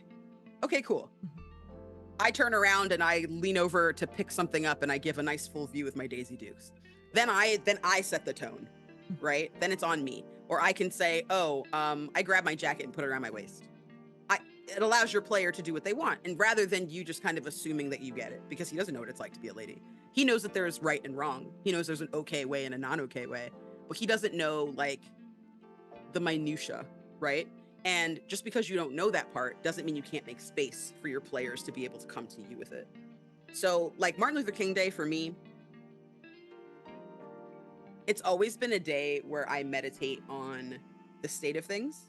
Okay, cool. I turn around and I lean over to pick something up and I give a nice full view with my Daisy Dukes. Then I set the tone, right? Then it's on me. Or I can say, I grab my jacket and put it around my waist. It allows your player to do what they want. And rather than you just kind of assuming that you get it, because he doesn't know what it's like to be a lady. He knows that there's right and wrong. He knows there's an okay way and a non-okay way, but he doesn't know like the minutia, right? And just because you don't know that part doesn't mean you can't make space for your players to be able to come to you with it. So like Martin Luther King Day for me, it's always been a day where I meditate on the state of things.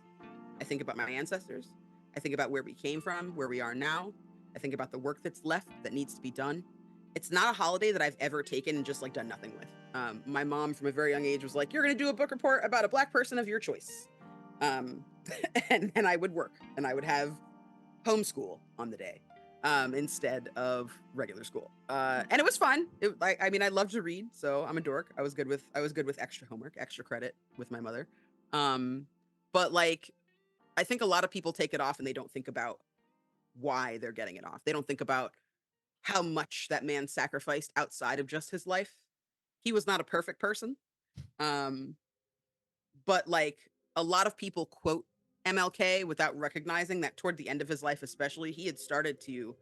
I think about my ancestors. I think about where we came from, where we are now. I think about the work that's left that needs to be done. It's not a holiday that I've ever taken and just like done nothing with. My mom from a very young age was like, you're going to do a book report about a Black person of your choice. And I would work and I would have homeschool on the day instead of regular school. And it was fun. I love to read, so I'm a dork. I was good with extra homework, extra credit with my mother. But like, I think a lot of people take it off and they don't think about why they're getting it off. They don't think about how much that man sacrificed outside of just his life. He was not a perfect person. But like a lot of people quote MLK without recognizing that toward the end of his life, especially, he had started to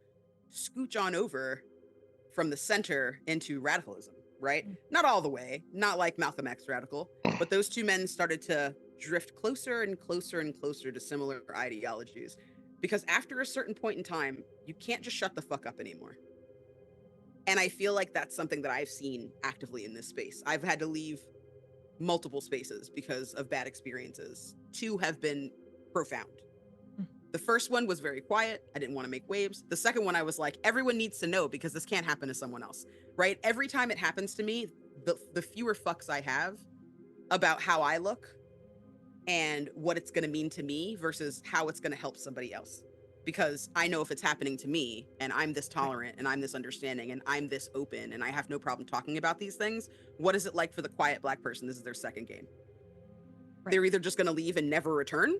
scooch on over from the center into radicalism, right? Not all the way, not like Malcolm X radical, but those two men started to drift closer and closer and closer to similar ideologies. Because after a certain point in time, you can't just shut the fuck up anymore. And I feel like that's something that I've seen actively in this space. I've had to leave multiple spaces because of bad experiences. 2 have been profound. The first one was very quiet. I didn't want to make waves. The second one, I was like, everyone needs to know because this can't happen to someone else, right? Every time it happens to me, the fewer fucks I have about how I look and what it's going to mean to me versus how it's going to help somebody else. Because I know if it's happening to me and I'm this tolerant and I'm this understanding and I'm this open and I have no problem talking about these things, what is it like for the quiet Black person? This is their second game. Right. They're either just going to leave and never return,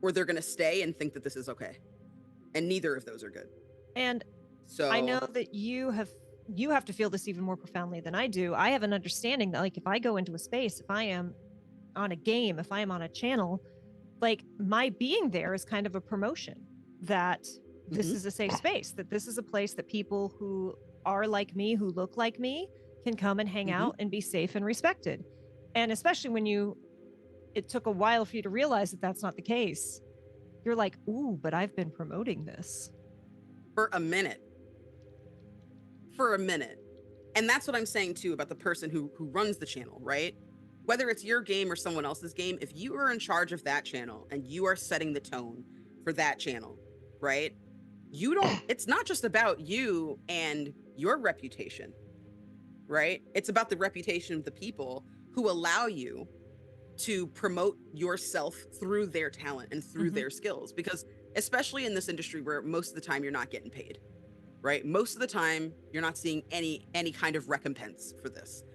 or they're going to stay and think that this is okay. And neither of those are good. And so I know that you have to feel this even more profoundly than I do. I have an understanding that like if I go into a space, if I am on a game, if I am on a channel, like my being there is kind of a promotion that this is a safe space, that this is a place that people who are like me, who look like me, can come and hang out and be safe and respected. And especially when it took a while for you to realize that that's not the case. You're like, ooh, but I've been promoting this. For a minute. And that's what I'm saying too about the person who runs the channel, right? Whether it's your game or someone else's game, if you are in charge of that channel and you are setting the tone for that channel, right? It's not just about you and your reputation, right? It's about the reputation of the people who allow you to promote yourself through their talent and through their skills. Because especially in this industry where most of the time you're not getting paid, right? Most of the time you're not seeing any kind of recompense for this.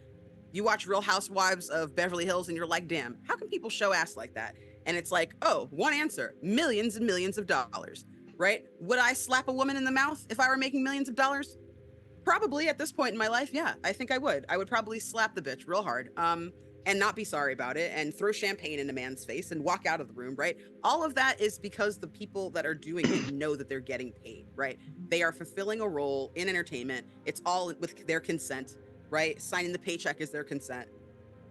You watch Real Housewives of Beverly Hills and you're like, damn, how can people show ass like that? And it's like, oh, one answer, millions and millions of dollars, right? Would I slap a woman in the mouth if I were making millions of dollars? Probably at this point in my life, yeah, I think I would. I would probably slap the bitch real hard and not be sorry about it and throw champagne in a man's face and walk out of the room, right? All of that is because the people that are doing it know that they're getting paid, right? They are fulfilling a role in entertainment. It's all with their consent, right? Signing the paycheck is their consent.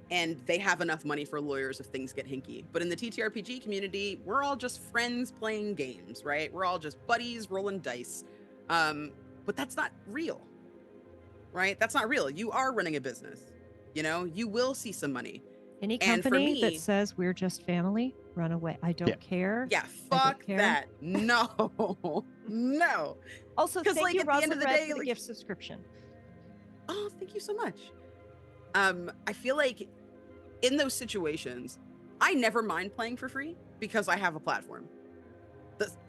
And they have enough money for lawyers if things get hinky. But in the TTRPG community, we're all just friends playing games, right? We're all just buddies rolling dice. But that's not real, right? That's not real. You are running a business. You know, you will see some money. Any company that says we're just family, run away. I don't care. Yeah, fuck that. No, no. Also, thank like, you, at the end of the day, for the gift subscription. Oh, thank you so much. I feel like in those situations, I never mind playing for free because I have a platform.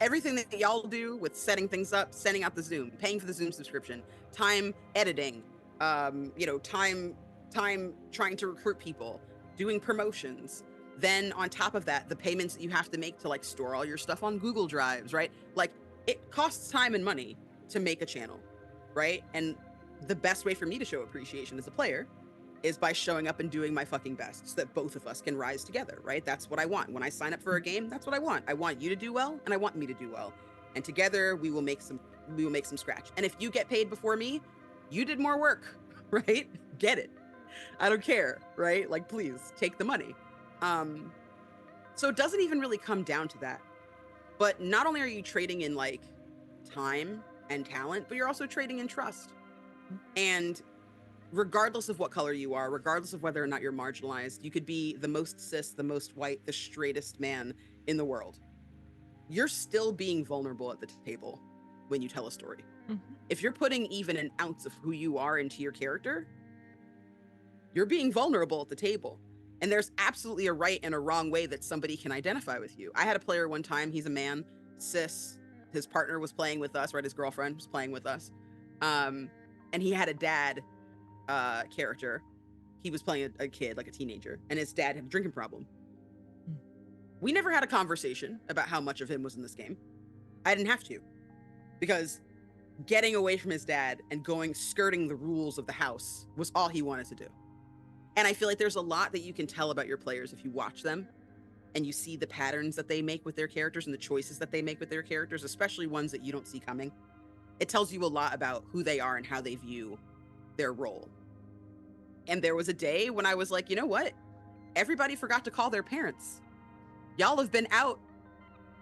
Everything that y'all do with setting things up, sending out the Zoom, paying for the Zoom subscription, time editing, time trying to recruit people, doing promotions. Then on top of that, the payments that you have to make to like store all your stuff on Google Drives, right? Like it costs time and money to make a channel, right? And the best way for me to show appreciation as a player is by showing up and doing my fucking best so that both of us can rise together, right? That's what I want. When I sign up for a game, that's what I want. I want you to do well and I want me to do well. And together we will make some scratch. And if you get paid before me, you did more work, right? Get it. I don't care, right? Like, please take the money. So it doesn't even really come down to that. But not only are you trading in like time and talent, but you're also trading in trust. And regardless of what color you are, regardless of whether or not you're marginalized, you could be the most cis, the most white, the straightest man in the world. You're still being vulnerable at the table when you tell a story. Mm-hmm. If you're putting even an ounce of who you are into your character, you're being vulnerable at the table. And there's absolutely a right and a wrong way that somebody can identify with you. I had a player one time, he's a man, cis, his partner was playing with us, right? His girlfriend was playing with us. And he had a dad character. He was playing a kid, like a teenager, and his dad had a drinking problem. We never had a conversation about how much of him was in this game. I didn't have to, because getting away from his dad and skirting the rules of the house was all he wanted to do. And I feel like there's a lot that you can tell about your players if you watch them and you see the patterns that they make with their characters and the choices that they make with their characters, especially ones that you don't see coming. It tells you a lot about who they are and how they view their role. And there was a day when I was like, you know what? Everybody forgot to call their parents. Y'all have been out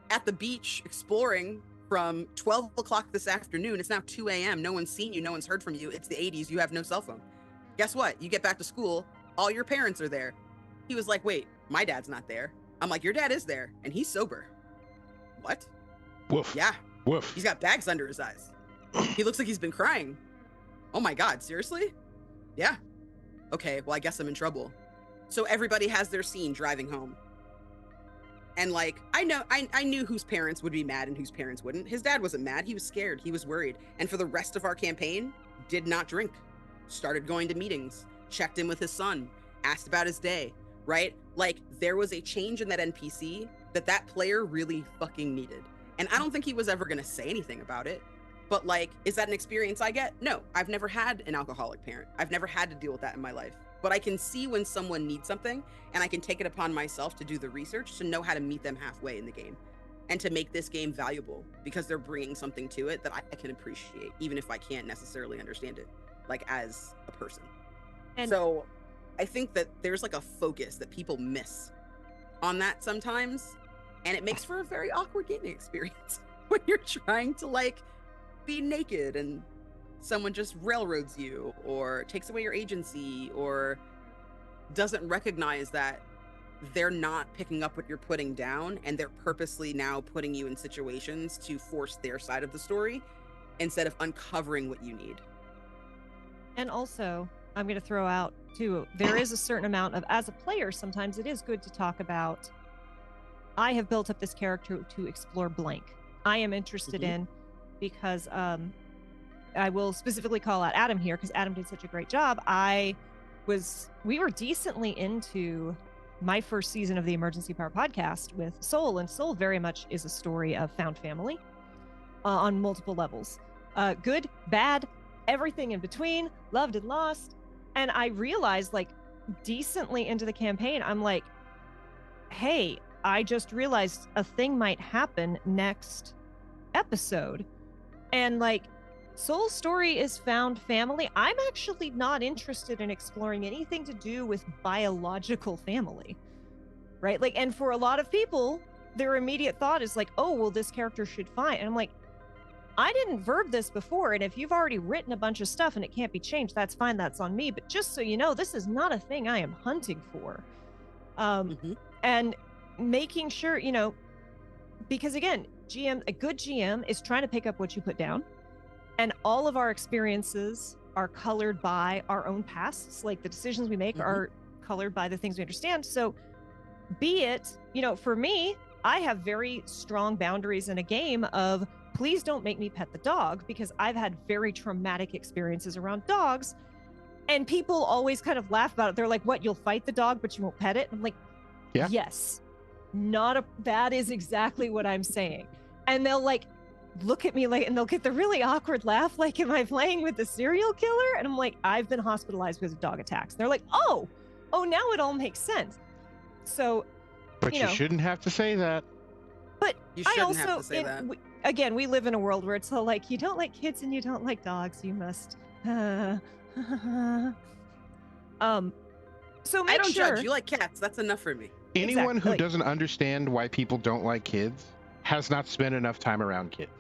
at the beach exploring from 12 o'clock this afternoon. It's now 2 a.m. No one's seen you. No one's heard from you. It's the 80s. You have no cell phone. Guess what? You get back to school. All your parents are there. He was like, wait, my dad's not there. I'm like, your dad is there. And he's sober. What? Woof. Yeah. Woof. He's got bags under his eyes. He looks like he's been crying. Oh my God, seriously? Yeah. Okay, well, I guess I'm in trouble. So everybody has their scene driving home. And like, I knew whose parents would be mad and whose parents wouldn't. His dad wasn't mad. He was scared. He was worried. And for the rest of our campaign, did not drink. Started going to meetings, checked in with his son, asked about his day, right? Like, there was a change in that NPC that player really fucking needed. And I don't think he was ever going to say anything about it. But like, is that an experience I get? No, I've never had an alcoholic parent. I've never had to deal with that in my life. But I can see when someone needs something, and I can take it upon myself to do the research to know how to meet them halfway in the game and to make this game valuable because they're bringing something to it that I can appreciate, even if I can't necessarily understand it, like as a person. And so I think that there's like a focus that people miss on that sometimes, and it makes for a very awkward gaming experience when you're trying to like be naked and someone just railroads you or takes away your agency or doesn't recognize that they're not picking up what you're putting down and they're purposely now putting you in situations to force their side of the story instead of uncovering what you need. And also, I'm going to throw out too, there is a certain amount of, as a player, sometimes it is good to talk about, I have built up this character to explore blank. I am interested in, because I will specifically call out Adam here because Adam did such a great job. We were decently into my first season of the Emergency Power podcast with Soul, and Soul very much is a story of found family on multiple levels. Good, bad, everything in between, loved and lost. And I realized like decently into the campaign, I'm like, hey, I just realized a thing might happen next episode. And like, Soul's story is found family. I'm actually not interested in exploring anything to do with biological family, right? Like, and for a lot of people, their immediate thought is like, oh, well, this character should find. And I'm like, I didn't verb this before. And if you've already written a bunch of stuff and it can't be changed, that's fine. That's on me. But just so you know, this is not a thing I am hunting for. And making sure, you know, because again, a good GM is trying to pick up what you put down. And all of our experiences are colored by our own pasts. Like the decisions we make are colored by the things we understand. So be it, for me, I have very strong boundaries in a game of please don't make me pet the dog because I've had very traumatic experiences around dogs. And people always kind of laugh about it. They're like, what, you'll fight the dog, but you won't pet it? I'm like, Yeah. Yes, that is exactly what I'm saying. And they'll like look at me like, and they'll get the really awkward laugh, like, am I playing with the serial killer? And I'm like, I've been hospitalized with dog attacks. And they're like, oh, now it all makes sense. So, But you shouldn't have to say that. But You I shouldn't also, have to say that. Again, we live in a world where it's all like, you don't like kids and you don't like dogs. You must. So make I don't sure. judge. You like cats. That's enough for me. Anyone who Exactly. doesn't understand why people don't like kids has not spent enough time around kids.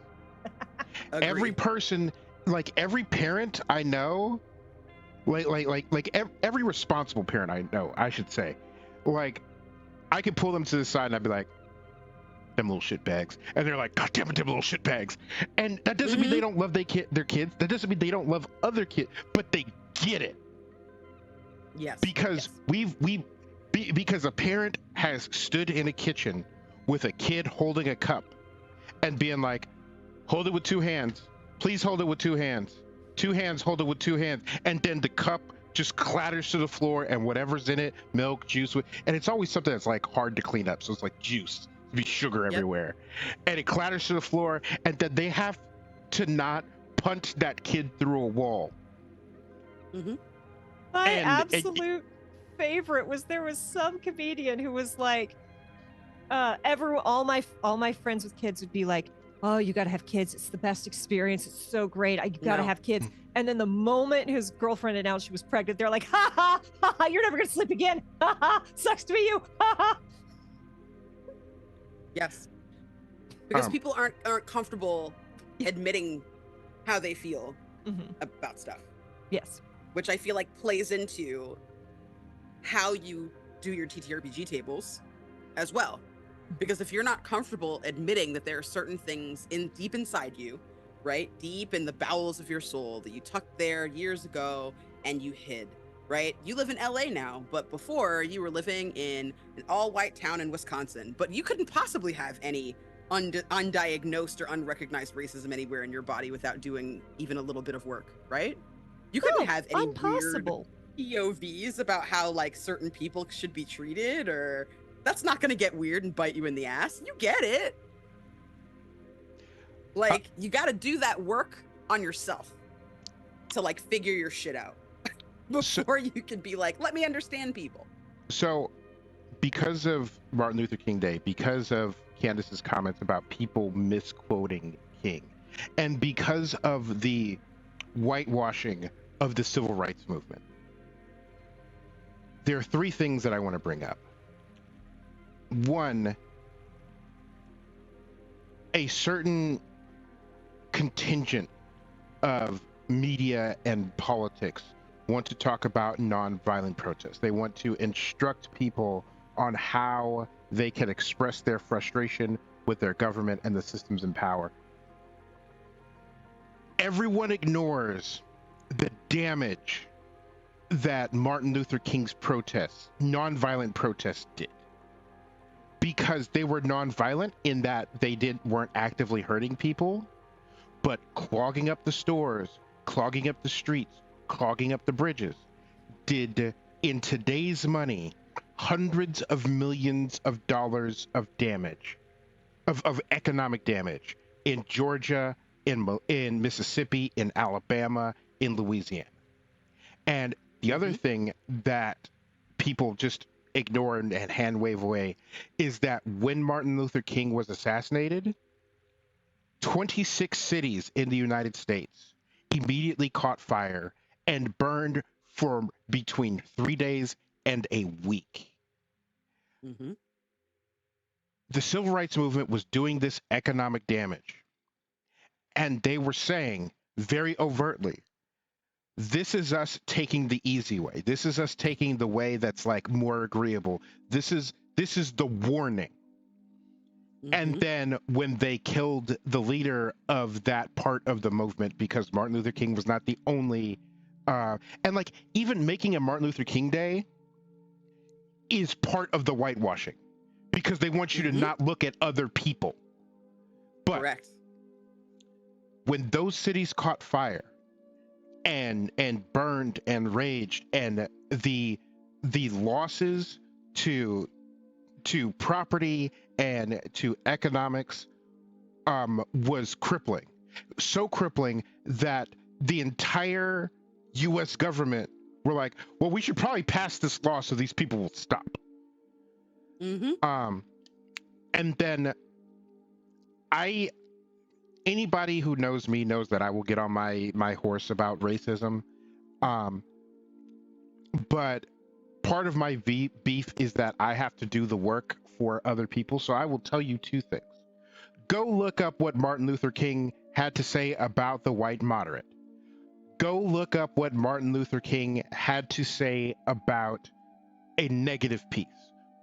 Agreed. Every person, like every parent I know, every responsible parent I know, I should say, like I could pull them to the side and I'd be like, them little shit bags, and they're like, God damn it, them little shit bags. And that doesn't mean they don't love their kids. That doesn't mean they don't love other kids, but they get it. Yes. Because because a parent has stood in a kitchen with a kid holding a cup and being like, hold it with 2 hands. Please hold it with 2 hands. 2 hands, hold it with 2 hands. And then the cup just clatters to the floor and whatever's in it, milk, juice, and it's always something that's like hard to clean up. So it's like juice, be sugar everywhere. And it clatters to the floor, and then they have to not punch that kid through a wall. My absolute favorite was there was some comedian who was like, all my friends with kids would be like, oh, you gotta have kids, it's the best experience, it's so great, you gotta have kids. And then the moment his girlfriend announced she was pregnant, they're like, ha ha ha ha, you're never gonna sleep again, ha ha, sucks to be you, ha ha. Yes, because people aren't comfortable admitting how they feel about stuff. Yes, which I feel like plays into how you do your TTRPG tables as well. Because if you're not comfortable admitting that there are certain things deep inside you, right? Deep in the bowels of your soul that you tucked there years ago and you hid, right? You live in LA now, but before you were living in an all-white town in Wisconsin, but you couldn't possibly have any undiagnosed or unrecognized racism anywhere in your body without doing even a little bit of work, right? You couldn't have any weird POVs about how like certain people should be treated, or that's not going to get weird and bite you in the ass. You get it. Like you got to do that work on yourself to like figure your shit out before you can be like, let me understand people. So because of Martin Luther King Day, because of Candace's comments about people misquoting King, and because of the whitewashing of the civil rights movement, there are 3 things that I want to bring up. 1, a certain contingent of media and politics want to talk about nonviolent protests. They want to instruct people on how they can express their frustration with their government and the systems in power. Everyone ignores the damage that Martin Luther King's protests, nonviolent protests, did. Because they were nonviolent in that they weren't actively hurting people, but clogging up the stores, clogging up the streets, clogging up the bridges, did, in today's money, hundreds of millions of dollars of damage, of economic damage in Georgia, in Mississippi, in Alabama, in Louisiana. And the other thing that people just ignore and hand wave away is that when Martin Luther King was assassinated, 26 cities in the United States immediately caught fire and burned for between 3 days and a week. The civil rights movement was doing this economic damage, and they were saying very overtly, this is us taking the easy way. This is us taking the way that's like more agreeable. This is the warning. And then when they killed the leader of that part of the movement, because Martin Luther King was not the only, and like even making a Martin Luther King Day is part of the whitewashing, because they want you to not look at other people. But Correct. when those cities caught fire and burned and raged, and the losses to property and to economics was crippling, so crippling that the entire U.S. government were like, well, we should probably pass this law so these people will stop. And then anybody who knows me knows that I will get on my horse about racism. But part of my beef is that I have to do the work for other people. So I will tell you two things. Go look up what Martin Luther King had to say about the white moderate. Go look up what Martin Luther King had to say about a negative piece.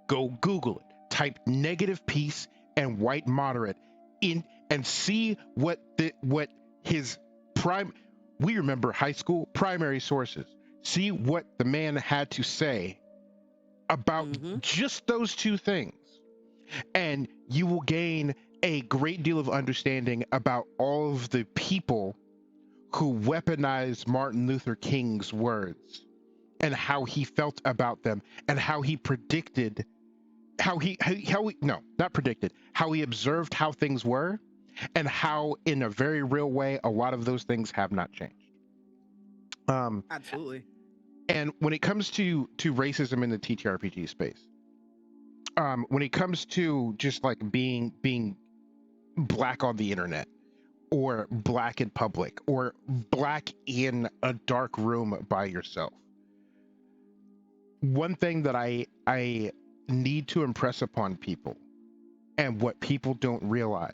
Go Google it. Type negative piece and white moderate in and see what his we remember high school primary sources. See what the man had to say about just those two things, and you will gain a great deal of understanding about all of the people who weaponized Martin Luther King's words and how he felt about them, and how he predicted how he observed how things were, and how in a very real way a lot of those things have not changed. Absolutely. And when it comes to racism in the TTRPG space, when it comes to just like being black on the internet, or black in public, or black in a dark room by yourself, one thing that I need to impress upon people, and what people don't realize,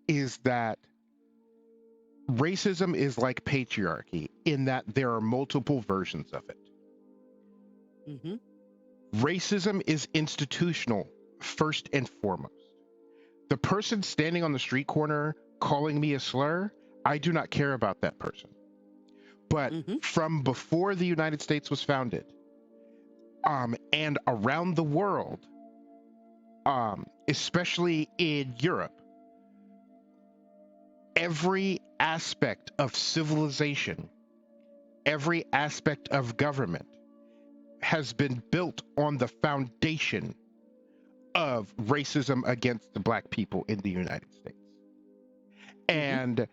is that racism is like patriarchy in that there are multiple versions of it. Racism is institutional first and foremost. The person standing on the street corner calling me a slur, I do not care about that person. But from before the United States was founded, and around the world, especially in Europe, every aspect of civilization, every aspect of government has been built on the foundation of racism against the black people in the United States. And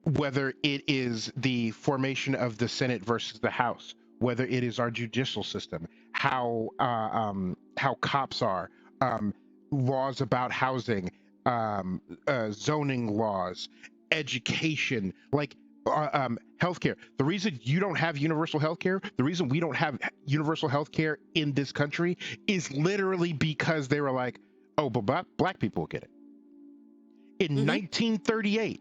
whether it is the formation of the Senate versus the House, whether it is our judicial system, how cops are, laws about housing, zoning laws, education, like healthcare. The reason you don't have universal healthcare, the reason we don't have universal healthcare in this country, is literally because they were like, oh, but black people will get it. In 1938,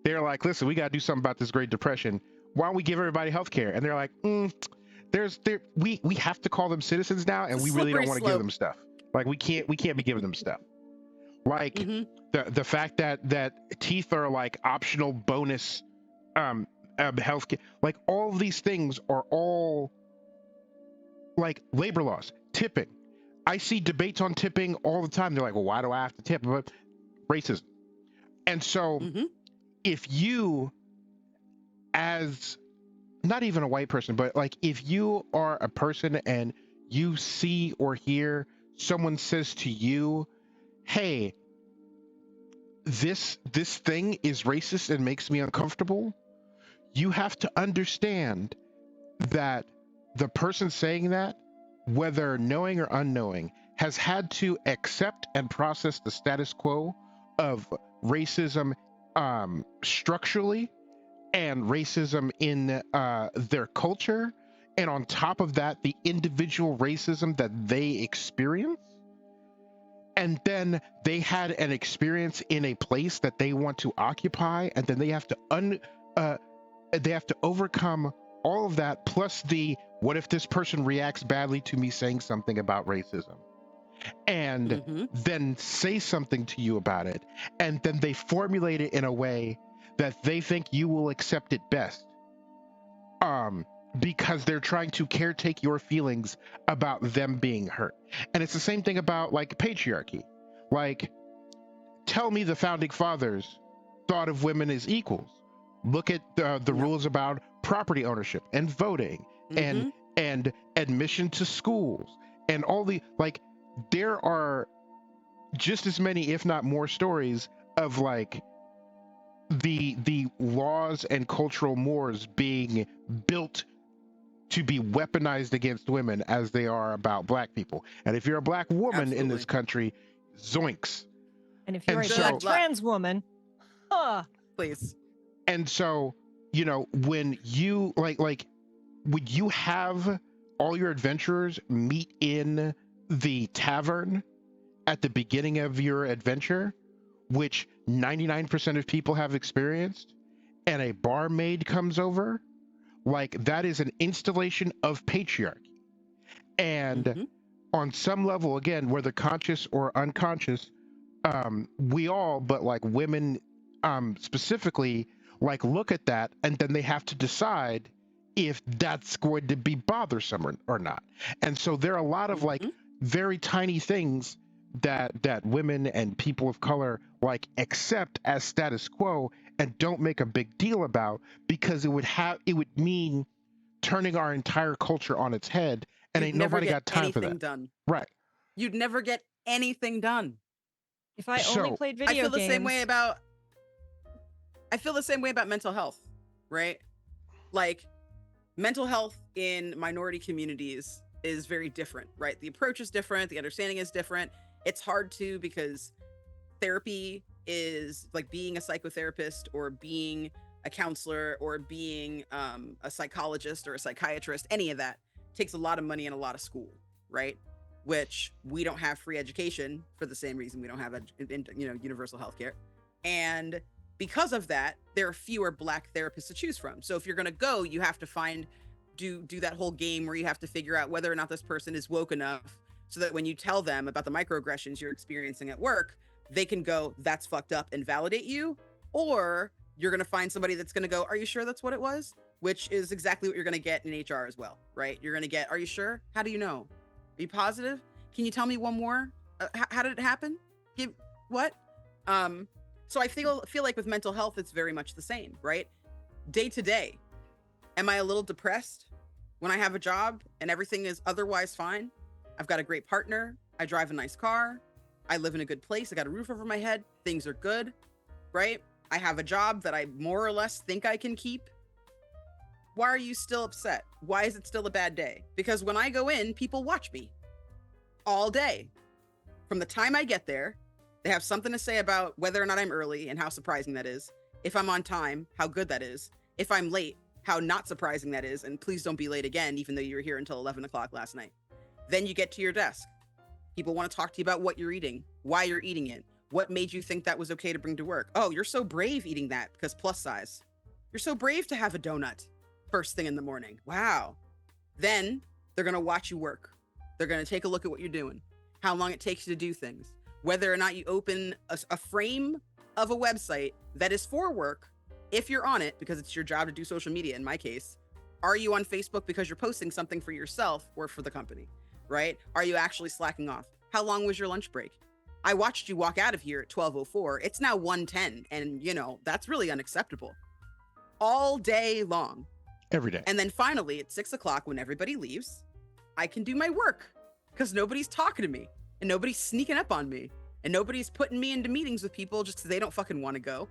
they're like, listen, we got to do something about this Great Depression. Why don't we give everybody healthcare? And they're like, we have to call them citizens now, and we really don't want to give them stuff. Like we can't be giving them stuff. Like the fact that teeth are like optional bonus healthcare, like all of these things are all like labor laws. Tipping, I see debates on tipping all the time. They're like, well, why do I have to tip? But racism. And so if you, as not even a white person, but like if you are a person and you see or hear someone says to you, hey, this thing is racist and makes me uncomfortable, you have to understand that the person saying that, whether knowing or unknowing, has had to accept and process the status quo of racism structurally, and racism in their culture, and on top of that, the individual racism that they experience. And then they had an experience in a place that they want to occupy, and then they have to overcome all of that, plus the what if this person reacts badly to me saying something about racism, and then say something to you about it, and then they formulate it in a way that they think you will accept it best, because they're trying to caretake your feelings about them being hurt. And it's the same thing about like patriarchy. Like, tell me the founding fathers thought of women as equals. Look at the rules about property ownership and voting and admission to schools and all the, like, there are just as many, if not more, stories of like the laws and cultural mores being built to be weaponized against women as they are about black people. And if you're a black woman in this country, zoinks. And if you're a black trans woman, please. And so, you know, when you would you have all your adventurers meet in the tavern at the beginning of your adventure, which 99% of people have experienced, and a barmaid comes over? Like, that is an installation of patriarchy. And on some level, again, whether conscious or unconscious, we all, but like women specifically, like look at that and then they have to decide if that's going to be bothersome or not. And so there are a lot of like very tiny things that women and people of color like accept as status quo and don't make a big deal about, because it would mean turning our entire culture on its head, and ain't nobody got time for that. Done. Right. You'd never get anything done. If I only played video games. I feel the same way about mental health, right? Like, mental health in minority communities is very different, right? The approach is different, the understanding is different. It's hard to, because therapy is like being a psychotherapist or being a counselor or being a psychologist or a psychiatrist. Any of that takes a lot of money and a lot of school, right? Which we don't have free education for the same reason we don't have universal health care. And because of that, there are fewer black therapists to choose from. So if you're going to go, you have to do that whole game where you have to figure out whether or not this person is woke enough so that when you tell them about the microaggressions you're experiencing at work, they can go, that's fucked up, and validate you. Or you're going to find somebody that's going to go, are you sure that's what it was? Which is exactly what you're going to get in HR as well, right? You're going to get, are you sure? How do you know? Are you positive? Can you tell me one more? How did it happen? What? So I feel like with mental health, it's very much the same, right? Day to day, am I a little depressed when I have a job and everything is otherwise fine? I've got a great partner. I drive a nice car. I live in a good place. I got a roof over my head. Things are good, right? I have a job that I more or less think I can keep. Why are you still upset? Why is it still a bad day? Because when I go in, people watch me all day. From the time I get there, they have something to say about whether or not I'm early and how surprising that is. If I'm on time, how good that is. If I'm late, how not surprising that is. And please don't be late again, even though you were here until 11 o'clock last night. Then you get to your desk. People want to talk to you about what you're eating, why you're eating it, what made you think that was okay to bring to work. Oh, you're so brave eating that because plus size. You're so brave to have a donut first thing in the morning. Wow. Then they're going to watch you work. They're going to take a look at what you're doing, how long it takes you to do things, whether or not you open a frame of a website that is for work. If you're on it, because it's your job to do social media, in my case, are you on Facebook because you're posting something for yourself or for the company, right? Are you actually slacking off? How long was your lunch break? I watched you walk out of here at 12:04. It's now 1:10. And that's really unacceptable. All day long. Every day. And then finally at 6 o'clock, when everybody leaves, I can do my work because nobody's talking to me and nobody's sneaking up on me and nobody's putting me into meetings with people just because they don't fucking want to go.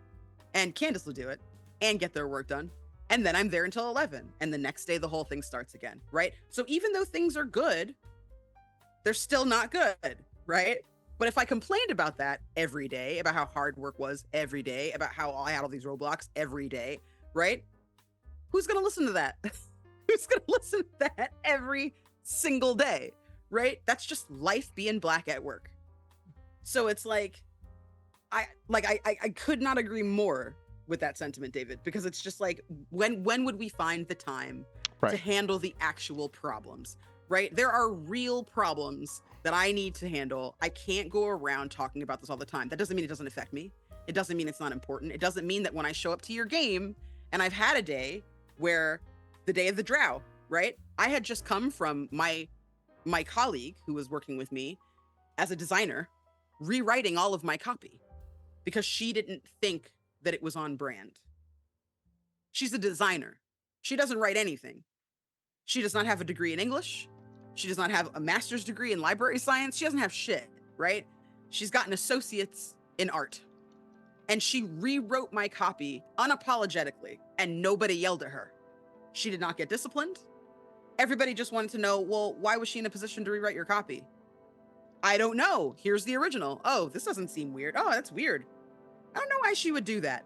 And Candace will do it and get their work done. And then I'm there until 11. And the next day, the whole thing starts again, right? So even though things are good, they're still not good, right? But if I complained about that every day, about how hard work was every day, about how I had all these roadblocks every day, right? Who's going to listen to that? Who's going to listen to that every single day, right? That's just life being black at work. So it's like, I could not agree more with that sentiment, David, because it's just like, when would we find the time to handle the actual problems, right? There are real problems that I need to handle. I can't go around talking about this all the time. That doesn't mean it doesn't affect me. It doesn't mean it's not important. It doesn't mean that when I show up to your game and I've had a day where the day of the drow, right? I had just come from my colleague who was working with me as a designer rewriting all of my copy because she didn't think that it was on brand. She's a designer. She doesn't write anything. She does not have a degree in English. She does not have a master's degree in library science. She doesn't have shit, right? She's got an associate's in art. And she rewrote my copy unapologetically, and nobody yelled at her. She did not get disciplined. Everybody just wanted to know, well, why was she in a position to rewrite your copy? I don't know. Here's the original. Oh, this doesn't seem weird. Oh, that's weird. I don't know why she would do that.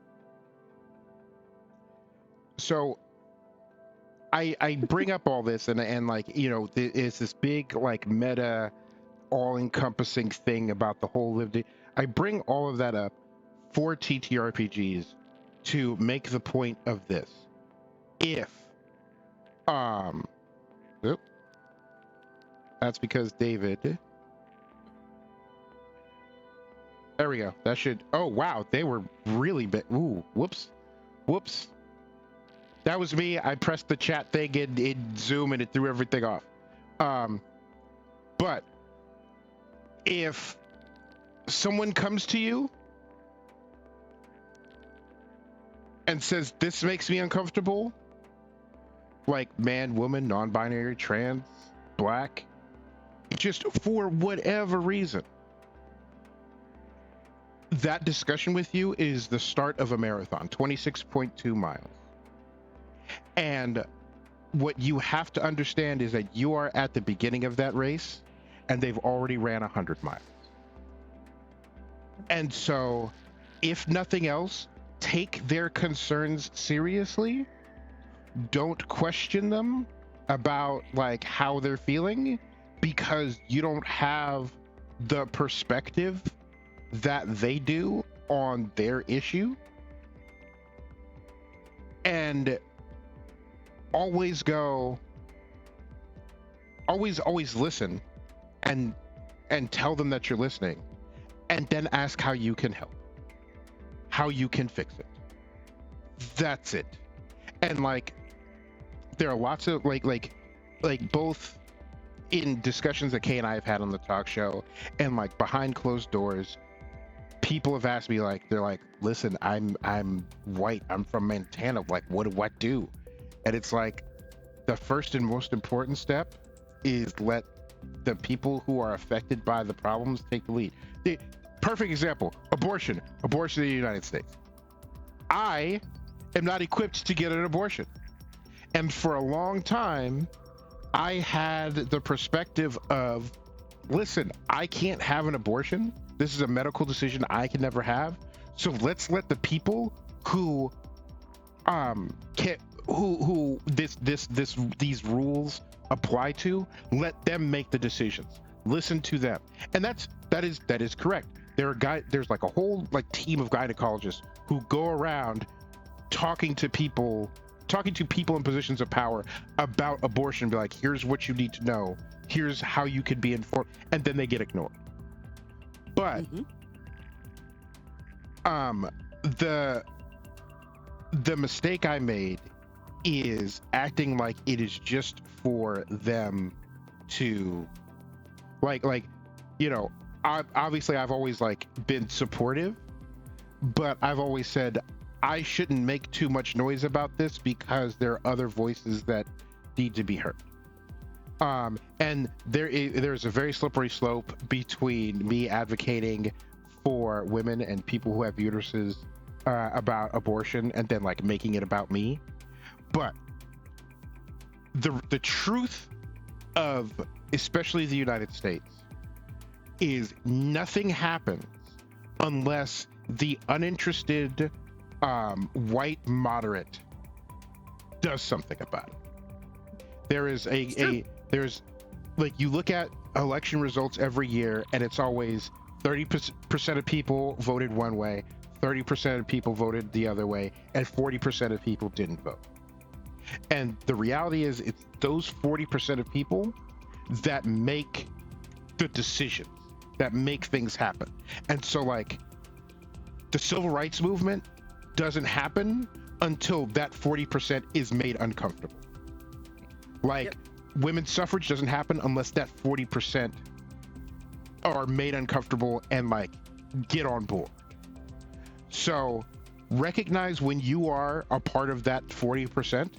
So I bring up all this and like, you know, it's this big like meta all-encompassing thing about the whole lived. I bring all of that up for TTRPGs to make the point of this. If that's because David, there we go. That should, oh wow, they were really big. Ooh, whoops. That was me. I pressed the chat thing in Zoom and it threw everything off. But if someone comes to you and says, this makes me uncomfortable, like man, woman, non-binary, trans, black, just for whatever reason, that discussion with you is the start of a marathon, 26.2 miles. And what you have to understand is that you are at the beginning of that race and they've already ran 100 miles. And so, if nothing else, take their concerns seriously. Don't question them about like how they're feeling, because you don't have the perspective that they do on their issue. And always listen and tell them that you're listening, and then ask how you can help, how you can fix it. That's it. And like there are lots of like both in discussions that Kay and I have had on the talk show and like behind closed doors, people have asked me, like, they're like, listen, I'm white, I'm from Montana, like what do I do? And it's like the first and most important step is let the people who are affected by the problems take the lead. The perfect example, abortion in the United States. I am not equipped to get an abortion. And for a long time, I had the perspective of, listen, I can't have an abortion. This is a medical decision I can never have. So let's let the people who these rules apply to, let them make the decisions. Listen to them. And that is correct. There's like a whole like team of gynecologists who go around talking to people in positions of power about abortion, be like, here's what you need to know, here's how you could be informed, and then they get ignored. But the mistake I made is acting like it is just for them to like you know, obviously I've always like been supportive, but I've always said I shouldn't make too much noise about this because there are other voices that need to be heard. And there's a very slippery slope between me advocating for women and people who have uteruses about abortion and then like making it about me. But the truth of especially the United States is nothing happens unless the uninterested white moderate does something about it. There's like, you look at election results every year and it's always 30% of people voted one way, 30% of people voted the other way, and 40% of people didn't vote. And the reality is it's those 40% of people that make the decisions, that make things happen. And so like the civil rights movement doesn't happen until that 40% is made uncomfortable. Like, women's suffrage doesn't happen unless that 40% are made uncomfortable and like get on board. So recognize when you are a part of that 40%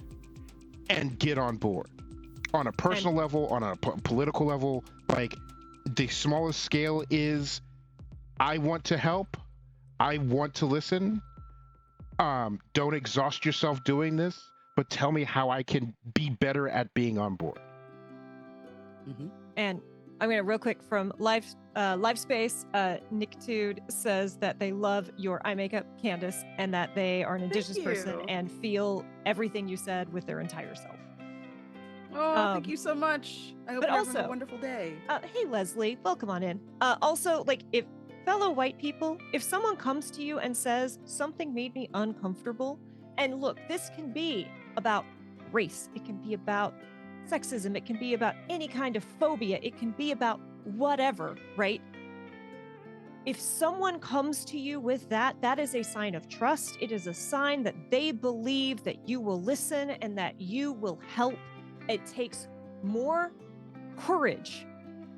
and get on board on a personal level, on a political level. Like, the smallest scale is, I want to help, I want to listen. Don't exhaust yourself doing this, but tell me how I can be better at being on board. And I'm gonna real quick from live space. Nicktude says that they love your eye makeup, Candace, and that they are an indigenous person and feel everything you said with their entire self. Oh, thank you so much. I hope you're having a wonderful day. Hey, Leslie, welcome on in. Also, like, if fellow white people, if someone comes to you and says something made me uncomfortable, and look, this can be about race, it can be about sexism, it can be about any kind of phobia, it can be about whatever, right? If someone comes to you with that, that is a sign of trust. It is a sign that they believe that you will listen and that you will help. It takes more courage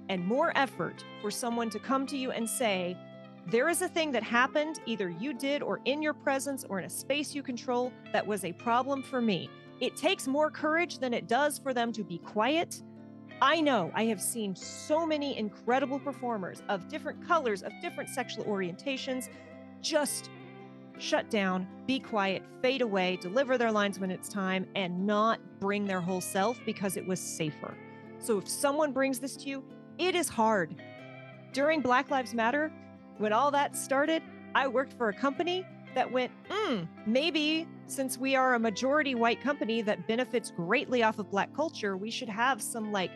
and more effort for someone to come to you and say, there is a thing that happened, either you did or in your presence or in a space you control, that was a problem for me. It takes more courage than it does for them to be quiet. I know I have seen so many incredible performers of different colors, of different sexual orientations, just shut down, be quiet, fade away, deliver their lines when it's time, and not bring their whole self because it was safer. So if someone brings this to you, it is hard. During Black Lives Matter, when all that started, I worked for a company that went, maybe since we are a majority white company that benefits greatly off of Black culture, we should have some like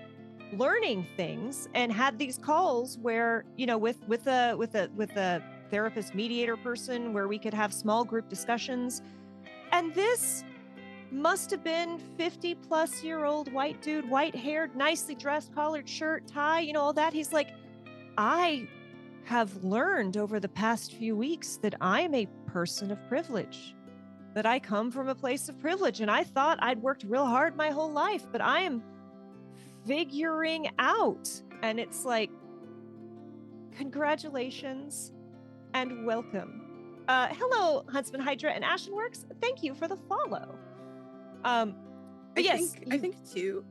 learning things, and had these calls where, you know, with a therapist mediator person where we could have small group discussions. And this must have been 50-plus-year-old white dude, white haired, nicely dressed, collared shirt, tie, you know, all that. He's like, I have learned over the past few weeks that I'm a person of privilege, that I come from a place of privilege. And I thought I'd worked real hard my whole life, but I am figuring out. And it's like, congratulations and welcome. Hello, Huntsman Hydra and Ashenworks. Thank you for the follow. I think too,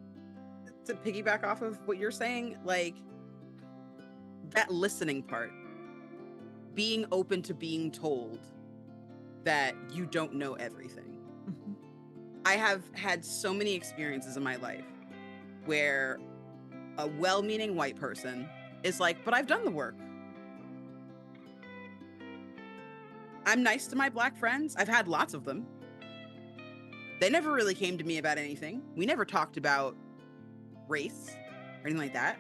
to piggyback off of what you're saying, like that listening part, being open to being told that you don't know everything. Mm-hmm. I have had so many experiences in my life where a well-meaning white person is like, but I've done the work. I'm nice to my Black friends. I've had lots of them. They never really came to me about anything. We never talked about race or anything like that.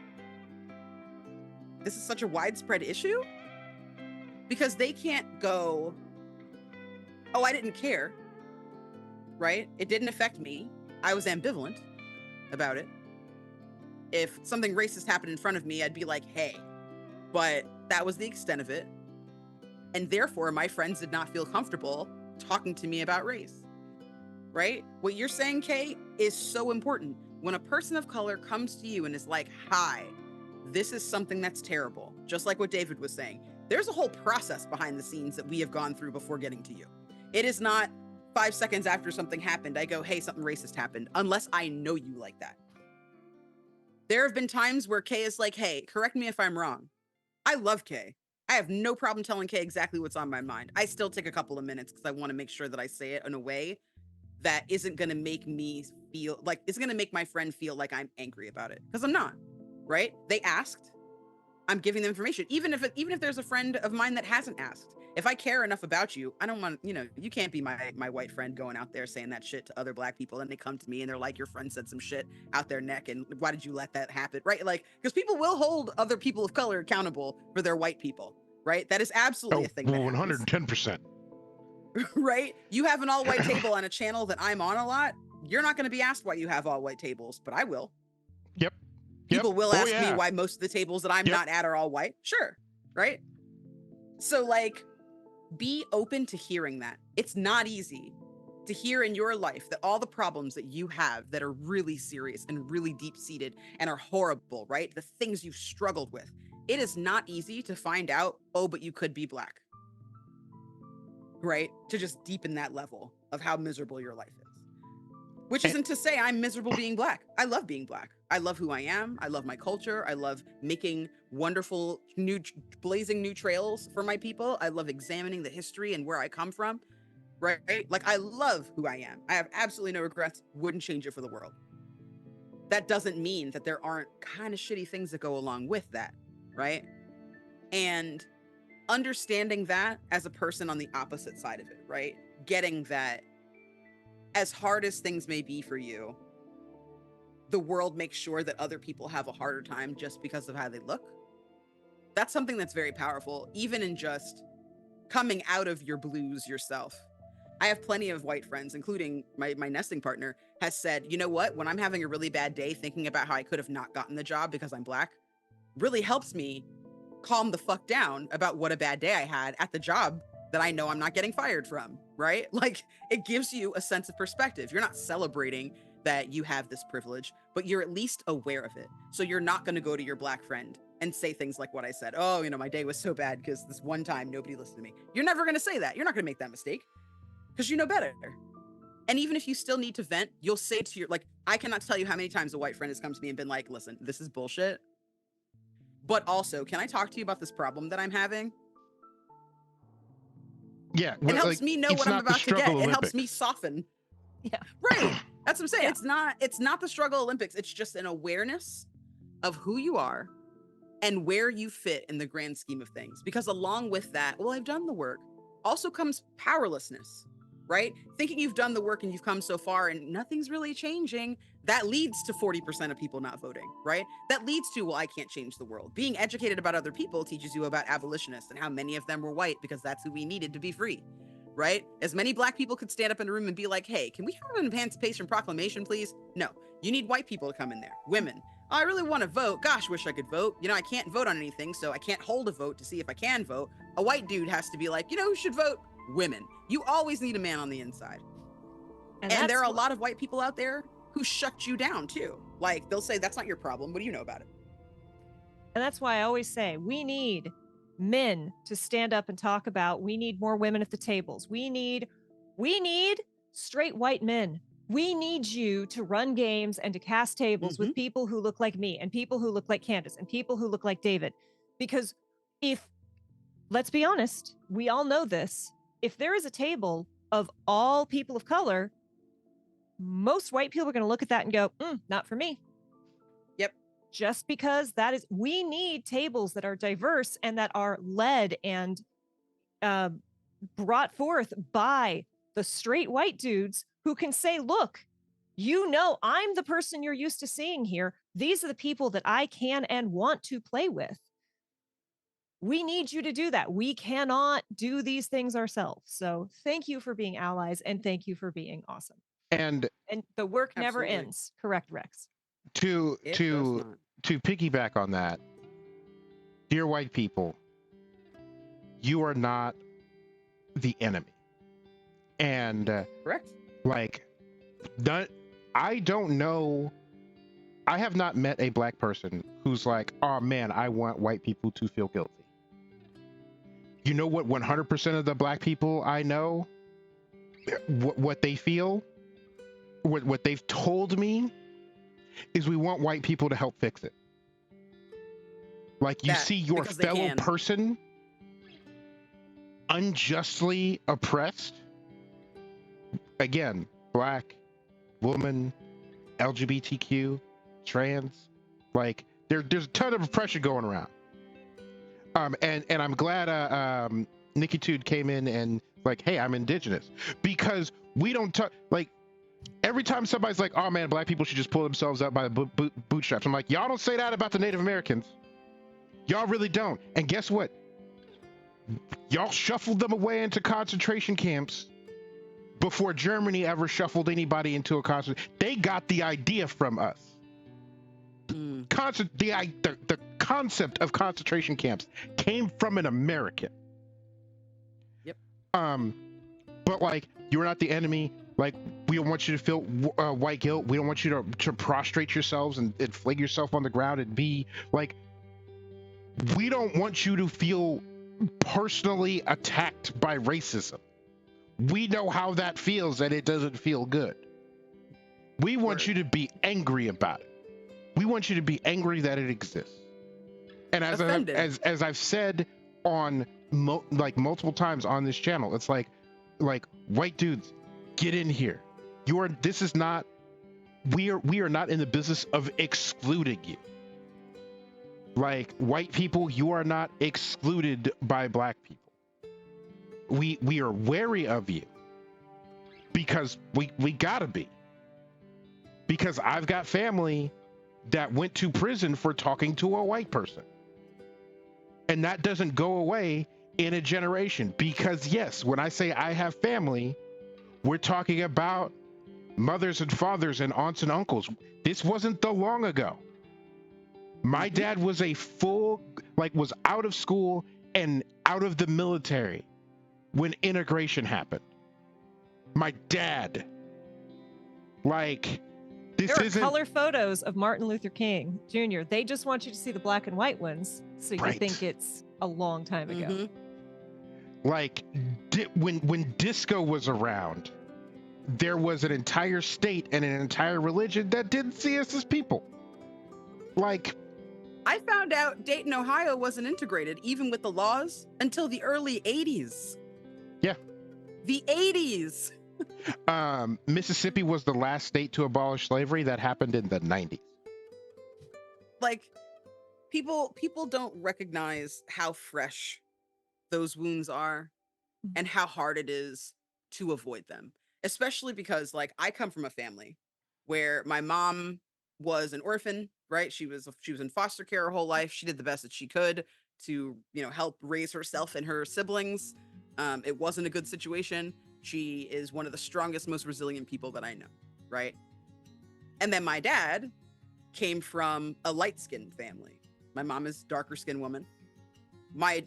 This is such a widespread issue because they can't go, oh, I didn't care, right? It didn't affect me. I was ambivalent about it. If something racist happened in front of me, I'd be like, hey, but that was the extent of it. And therefore, my friends did not feel comfortable talking to me about race, right? What you're saying, Kay, is so important. When a person of color comes to you and is like, hi, this is something that's terrible, just like what David was saying, there's a whole process behind the scenes that we have gone through before getting to you. It is not 5 seconds after something happened, I go, hey, something racist happened, unless I know you like that. There have been times where Kay is like, hey, correct me if I'm wrong. I love Kay. I have no problem telling Kay exactly what's on my mind. I still take a couple of minutes because I want to make sure that I say it in a way that isn't going to make me feel like, it's going to make my friend feel like I'm angry about it, because I'm not, right? They asked, I'm giving them information. Even if there's a friend of mine that hasn't asked, if I care enough about you, I don't want, you can't be my white friend going out there saying that shit to other Black people. And they come to me and they're like, your friend said some shit out their neck. And why did you let that happen? Right? Like, because people will hold other people of color accountable for their white people, right? That is absolutely a thing. 110%. Right? You have an all white table on a channel that I'm on a lot. You're not going to be asked why you have all white tables, but I will. Yep. People will ask me why most of the tables that I'm not at are all white. Sure. Right? So like, be open to hearing that. It's not easy to hear in your life that all the problems that you have that are really serious and really deep-seated and are horrible, right? The things you've struggled with. It is not easy to find out, oh, but you could be Black, right? To just deepen that level of how miserable your life is. Which isn't to say I'm miserable being Black. I love being Black. I love who I am. I love my culture. I love making wonderful, blazing new trails for my people. I love examining the history and where I come from, right? Like, I love who I am. I have absolutely no regrets. Wouldn't change it for the world. That doesn't mean that there aren't kind of shitty things that go along with that, right? And understanding that as a person on the opposite side of it, right? Getting that as hard as things may be for you, the world makes sure that other people have a harder time just because of how they look. That's something that's very powerful, even in just coming out of your blues yourself. I have plenty of white friends, including my nesting partner, has said, you know what? When I'm having a really bad day, thinking about how I could have not gotten the job because I'm Black really helps me calm the fuck down about what a bad day I had at the job that I know I'm not getting fired from, right? Like, it gives you a sense of perspective. You're not celebrating that you have this privilege, but you're at least aware of it. So you're not going to go to your Black friend and say things like what I said. Oh, you know, my day was so bad because this one time nobody listened to me. You're never going to say that. You're not going to make that mistake because you know better. And even if you still need to vent, you'll say to your, like, I cannot tell you how many times a white friend has come to me and been like, listen, this is bullshit. But also, can I talk to you about this problem that I'm having? Yeah, it helps me know what I'm about to get. Olympics. It helps me soften. Yeah. Right. That's what I'm saying. Yeah. It's not the struggle Olympics. It's just an awareness of who you are and where you fit in the grand scheme of things. Because along with that, well, I've done the work, also comes powerlessness, right? Thinking you've done the work and you've come so far and nothing's really changing. That leads to 40% of people not voting, right? That leads to, well, I can't change the world. Being educated about other people teaches you about abolitionists and how many of them were white because that's who we needed to be free, right? As many Black people could stand up in a room and be like, hey, can we have an Emancipation Proclamation, please? No, you need white people to come in there. Women, oh, I really want to vote. Gosh, wish I could vote. You know, I can't vote on anything, so I can't hold a vote to see if I can vote. A white dude has to be like, you know who should vote? Women. You always need a man on the inside. And there are a lot of white people out there who shut you down too. Like, they'll say, that's not your problem. What do you know about it? And that's why I always say we need men to stand up and talk about, we need more women at the tables. We need straight white men. We need you to run games and to cast tables with people who look like me and people who look like Candace and people who look like David. Because let's be honest, we all know this. If there is a table of all people of color, most white people are going to look at that and go, not for me. Yep. Just because we need tables that are diverse and that are led and brought forth by the straight white dudes who can say, look, you know, I'm the person you're used to seeing here. These are the people that I can and want to play with. We need you to do that. We cannot do these things ourselves. So thank you for being allies and thank you for being awesome. And the work never Absolutely. ends. Correct, Rex. To piggyback on that, dear white people, you are not the enemy. And correct. Like, I don't know. I have not met a Black person who's like, oh man, I want white people to feel guilty. You know what 100% of the Black people I know, what they feel, what they've told me is we want white people to help fix it. Like, you see your fellow person unjustly oppressed. Again, Black, woman, LGBTQ, trans, like there's a ton of oppression going around. And I'm glad Nikitude came in and like, hey, I'm indigenous, because we don't talk, like, every time somebody's like, oh man, Black people should just pull themselves up by the bootstraps, I'm like, y'all don't say that about the Native Americans. Y'all really don't. And guess what? Y'all shuffled them away into concentration camps before Germany ever shuffled anybody into a concentration. They got the idea from us. The concept of concentration camps came from an American. Yep. But like, you're not the enemy. Like, we don't want you to feel white guilt. We don't want you to prostrate yourselves and fling yourself on the ground and be like, we don't want you to feel personally attacked by racism. We know how that feels, and it doesn't feel good. We want you to be angry about it. We want you to be angry that it exists. And as I've said on multiple times on this channel, it's like white dudes, get in here. We are not in the business of excluding you. Like, white people, you are not excluded by black people. We are wary of you because we gotta be. Because I've got family that went to prison for talking to a white person. And that doesn't go away in a generation. Because yes, when I say I have family, we're talking about mothers and fathers and aunts and uncles. This wasn't that long ago. My dad was was out of school and out of the military when integration happened. My dad. There are color photos of Martin Luther King Jr. They just want you to see the black and white ones, so you think it's a long time ago. When disco was around, there was an entire state and an entire religion that didn't see us as people. I found out Dayton, Ohio wasn't integrated, even with the laws, until the early 80s. Yeah. The 80s. Mississippi was the last state to abolish slavery. That happened in the 90s. People don't recognize how fresh those wounds are and how hard it is to avoid them, especially because I come from a family where my mom was an orphan, right? She was in foster care her whole life. She did the best that she could to, help raise herself and her siblings. It wasn't a good situation. She is one of the strongest, most resilient people that I know, right? And then my dad came from a light-skinned family. My mom is darker-skinned woman. My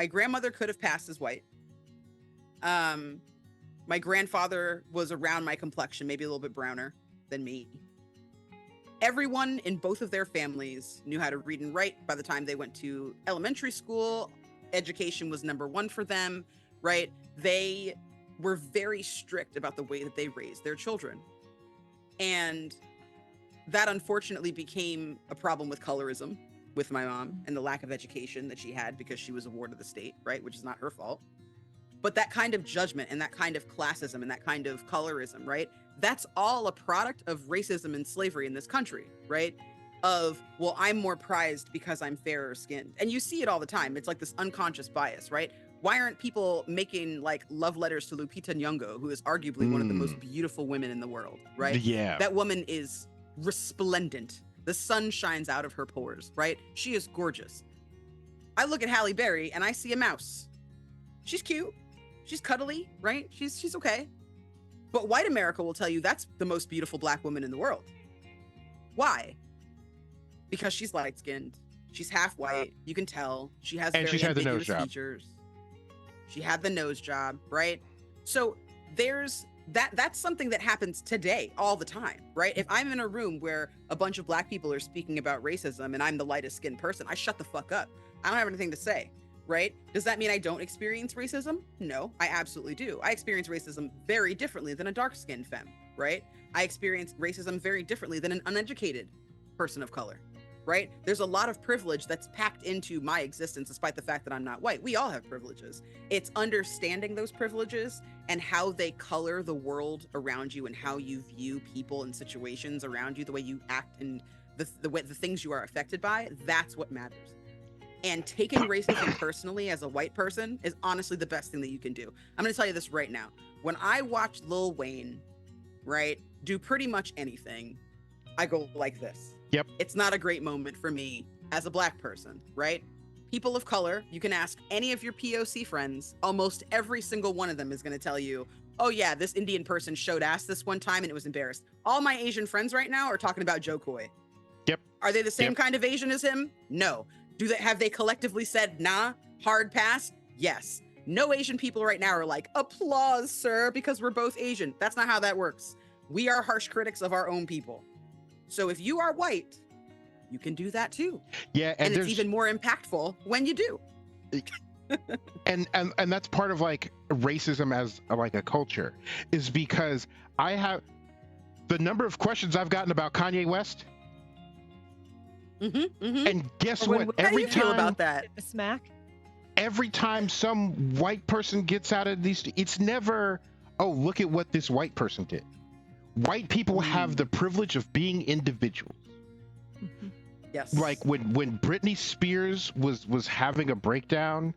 grandmother could have passed as white. My grandfather was around my complexion, maybe a little bit browner than me. Everyone in both of their families knew how to read and write by the time they went to elementary school. Education was number one for them, right? They were very strict about the way that they raised their children. And that unfortunately became a problem with colorism with my mom and the lack of education that she had because she was a ward of the state, right? Which is not her fault. But that kind of judgment and that kind of classism and that kind of colorism, right? That's all a product of racism and slavery in this country, right? Of, well, I'm more prized because I'm fairer skinned. And you see it all the time. It's like this unconscious bias, right? Why aren't people making love letters to Lupita Nyong'o, who is arguably one of the most beautiful women in the world, right? Yeah. That woman is resplendent. The sun shines out of her pores, right? She is gorgeous. I look at Halle Berry and I see a mouse. She's cute. She's cuddly, right? She's okay. But white America will tell you that's the most beautiful black woman in the world. Why? Because she's light-skinned. She's half white. You can tell. She has very ambiguous features. She had the nose job, right? So there's that's something that happens today all the time, right? If I'm in a room where a bunch of black people are speaking about racism and I'm the lightest skinned person, I shut the fuck up. I don't have anything to say, right? Does that mean I don't experience racism? No, I absolutely do. I experience racism very differently than a dark-skinned femme, right? I experience racism very differently than an uneducated person of color, right? There's a lot of privilege that's packed into my existence, despite the fact that I'm not white. We all have privileges. It's understanding those privileges and how they color the world around you and how you view people and situations around you, the way you act and the things you are affected by. That's what matters. And taking racism personally as a white person is honestly the best thing that you can do. I'm going to tell you this right now. When I watch Lil Wayne, right, do pretty much anything, I go like this. Yep. It's not a great moment for me as a black person, right? People of color, you can ask any of your POC friends, almost every single one of them is going to tell you, oh yeah, this Indian person showed ass this one time and it was embarrassed. All my Asian friends right now are talking about Joe Coy. Yep. Are they the same kind of Asian as him? No. Have they collectively said, nah, hard pass? Yes. No Asian people right now are like, applause, sir, because we're both Asian. That's not how that works. We are harsh critics of our own people. So if you are white, you can do that too. Yeah, and it's even more impactful when you do. and that's part of like racism as like a culture, is because I have the number of questions I've gotten about Kanye West. And guess what? How do you feel about that? The smack. Every time some white person gets out of these, it's never, oh, look at what this white person did. White people have the privilege of being individuals. Yes. Like when Britney Spears was having a breakdown,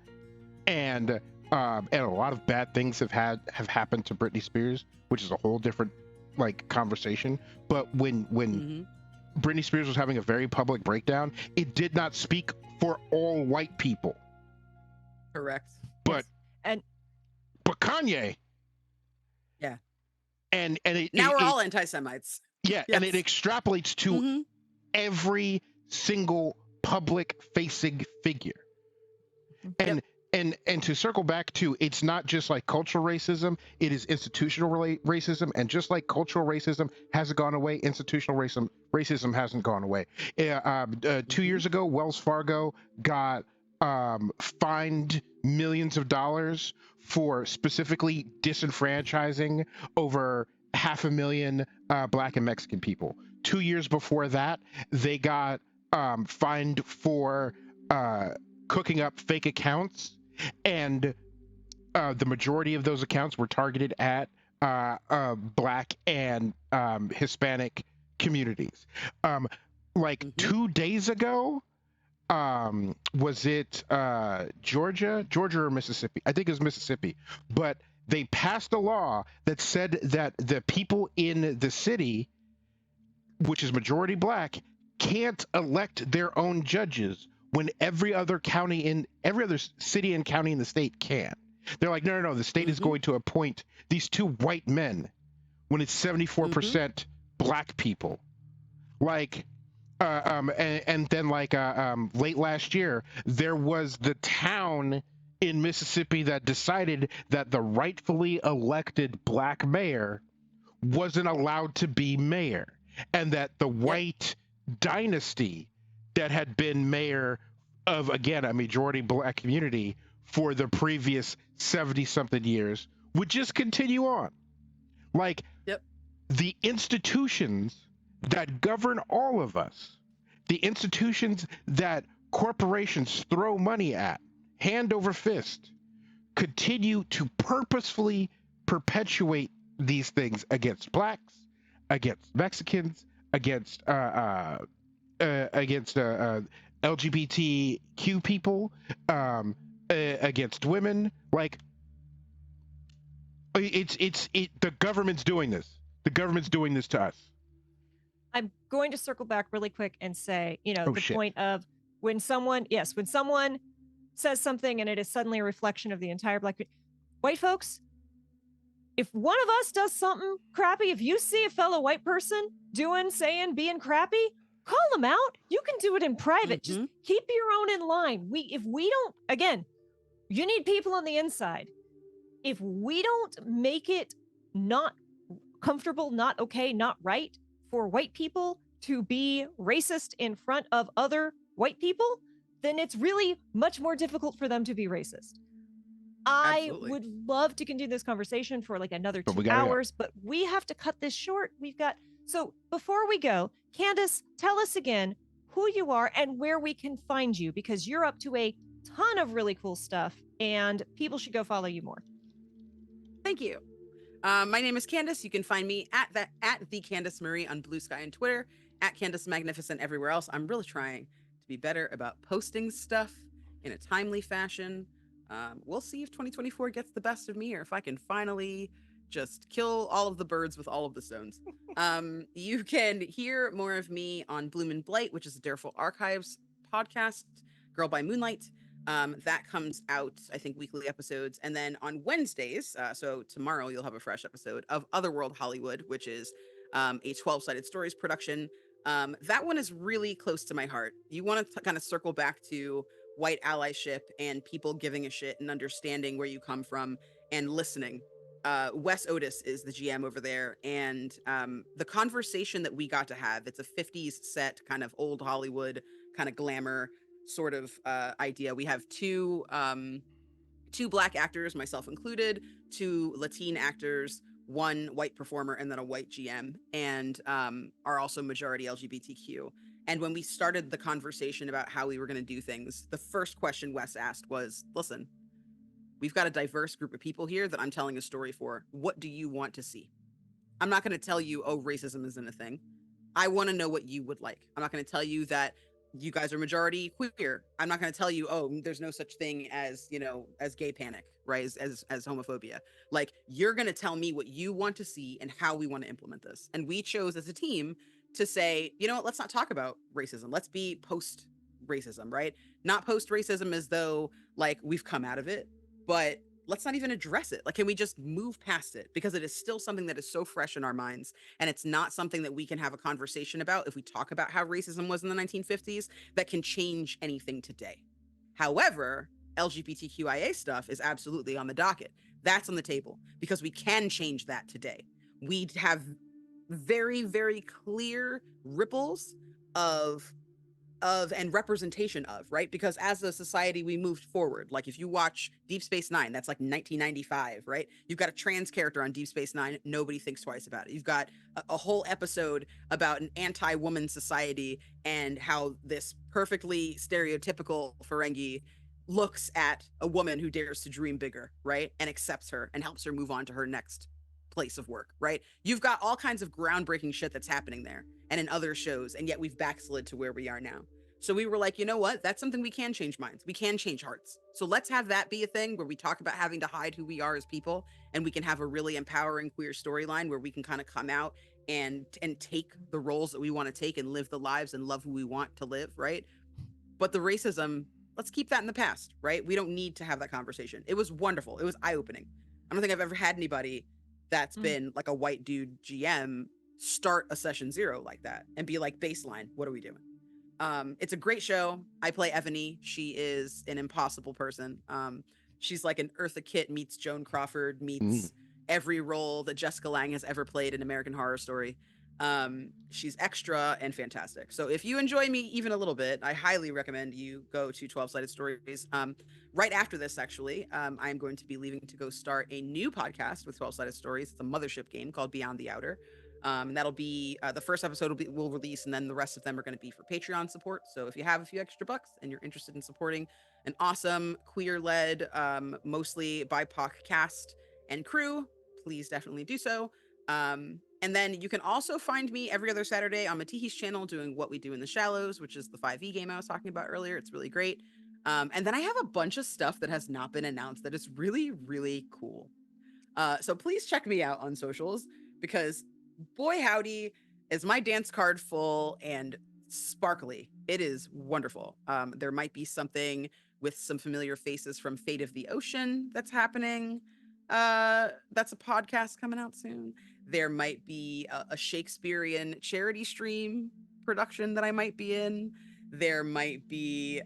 and a lot of bad things have happened to Britney Spears, which is a whole different like conversation. But when Britney Spears was having a very public breakdown, it did not speak for all white people. Correct. But Kanye. Yeah. And we're all anti-Semites. Yeah, yes. And it extrapolates to every single public facing figure. And to circle back to, it's not just like cultural racism, it is institutional racism. And just like cultural racism hasn't gone away, institutional racism hasn't gone away. 2 years ago, Wells Fargo got fined millions of dollars for specifically disenfranchising over 500,000 Black and Mexican people. 2 years before that, they got fined for cooking up fake accounts, and the majority of those accounts were targeted at Black and Hispanic communities. 2 days ago, was it Georgia or Mississippi? I think it was Mississippi. But they passed a law that said that the people in the city, which is majority Black, can't elect their own judges when every other city and county in the state can. They're like, no, the state is going to appoint these two white men when it's 74% Black people. And then late last year, there was the town in Mississippi that decided that the rightfully elected Black mayor wasn't allowed to be mayor, and that the white dynasty that had been mayor of, again, a majority Black community for the previous 70-something years would just continue on. The institutions that govern all of us, the institutions that corporations throw money at, hand over fist, continue to purposefully perpetuate these things against Blacks, against Mexicans, against LGBTQ people, against women. The government's doing this. The government's doing this to us. I'm going to circle back really quick and say, shit. Point of when someone says something and it is suddenly a reflection of the entire Black white folks. If one of us does something crappy, if you see a fellow white person being crappy, call them out. You can do it in private. Just keep your own in line. You need people on the inside. If we don't make it not comfortable, not okay, not right for white people to be racist in front of other white people, then it's really much more difficult for them to be racist. Absolutely. I would love to continue this conversation for another 2 hours, but we have to cut this short. So before we go, Candace, tell us again who you are and where we can find you, because you're up to a ton of really cool stuff and people should go follow you more. Thank you. My name is Candace. You can find me at the Candace Marie on Blue Sky and Twitter, at Candace the Magnificent everywhere else. I'm really trying to be better about posting stuff in a timely fashion. We'll see if 2024 gets the best of me, or if I can finally just kill all of the birds with all of the stones. You can hear more of me on Bloom Blight, which is a Dareful Archives podcast, Girl by Moonlight. That comes out, I think, weekly episodes. And then on Wednesdays, so tomorrow you'll have a fresh episode of Otherworld Hollywood, which is a 12-sided stories production. That one is really close to my heart. You want to kind of circle back to white allyship and people giving a shit and understanding where you come from and listening. Wes Otis is the GM over there, and the conversation that we got to have, it's a 50s set, kind of old Hollywood, kind of glamour sort of idea. We have two Black actors, myself included, two Latin actors, one white performer, and then a white GM, and are also majority LGBTQ. And when we started the conversation about how we were going to do things, the first question Wes asked was, listen, we've got a diverse group of people here that I'm telling a story for. What do you want to see? I'm not going to tell you, oh, racism isn't a thing. I want to know what you would like. I'm not going to tell you that you guys are majority queer. I'm not going to tell you, oh, there's no such thing as, as gay panic, right? As homophobia. Like, you're going to tell me what you want to see and how we want to implement this. And we chose as a team to say, you know what, let's not talk about racism. Let's be post racism, right? Not post racism as though like we've come out of it, but let's not even address it. Like, can we just move past it? Because it is still something that is so fresh in our minds. And it's not something that we can have a conversation about if we talk about how racism was in the 1950s that can change anything today. However, LGBTQIA stuff is absolutely on the docket. That's on the table because we can change that today. We have very, very clear ripples of and representation of, right? Because as a society, we moved forward. Like if you watch Deep Space Nine, that's like 1995, right? You've got a trans character on Deep Space Nine. Nobody thinks twice about it. You've got a whole episode about an anti-woman society and how this perfectly stereotypical Ferengi looks at a woman who dares to dream bigger, right? And accepts her and helps her move on to her next place of work, right? You've got all kinds of groundbreaking shit that's happening there and in other shows, and yet we've backslid to where we are now. So we were like, you know what? That's something we can change minds. We can change hearts. So let's have that be a thing where we talk about having to hide who we are as people, and we can have a really empowering queer storyline where we can kind of come out and take the roles that we want to take and live the lives and love who we want to live, right? But the racism, let's keep that in the past, right? We don't need to have that conversation. It was wonderful. It was eye-opening. I don't think I've ever had anybody that's been like a white dude GM start a session 0 like that and be like, baseline, what are we doing? It's a great show. I play Ebony. She is an impossible person. She's like an Eartha Kitt meets Joan Crawford meets every role that Jessica Lange has ever played in American Horror Story. She's extra and fantastic. So if you enjoy me even a little bit, I highly recommend you go to 12 Sided Stories. Right after this, actually, I'm going to be leaving to go start a new podcast with 12 Sided Stories. It's a mothership game called Beyond the Outer. And that'll be the first episode will release, and then the rest of them are going to be for Patreon support. So if you have a few extra bucks and you're interested in supporting an awesome queer-led, mostly BIPOC cast and crew, please definitely do so. And then you can also find me every other Saturday on Matihi's channel doing What We Do in the Shallows, which is the 5e game I was talking about earlier. It's really great. And then I have a bunch of stuff that has not been announced that is really, really cool. So please check me out on socials, because boy howdy, is my dance card full and sparkly. It is wonderful. There might be something with some familiar faces from Fate of the Ocean that's happening. That's a podcast coming out soon. There might be a Shakespearean charity stream production that I might be in. There might be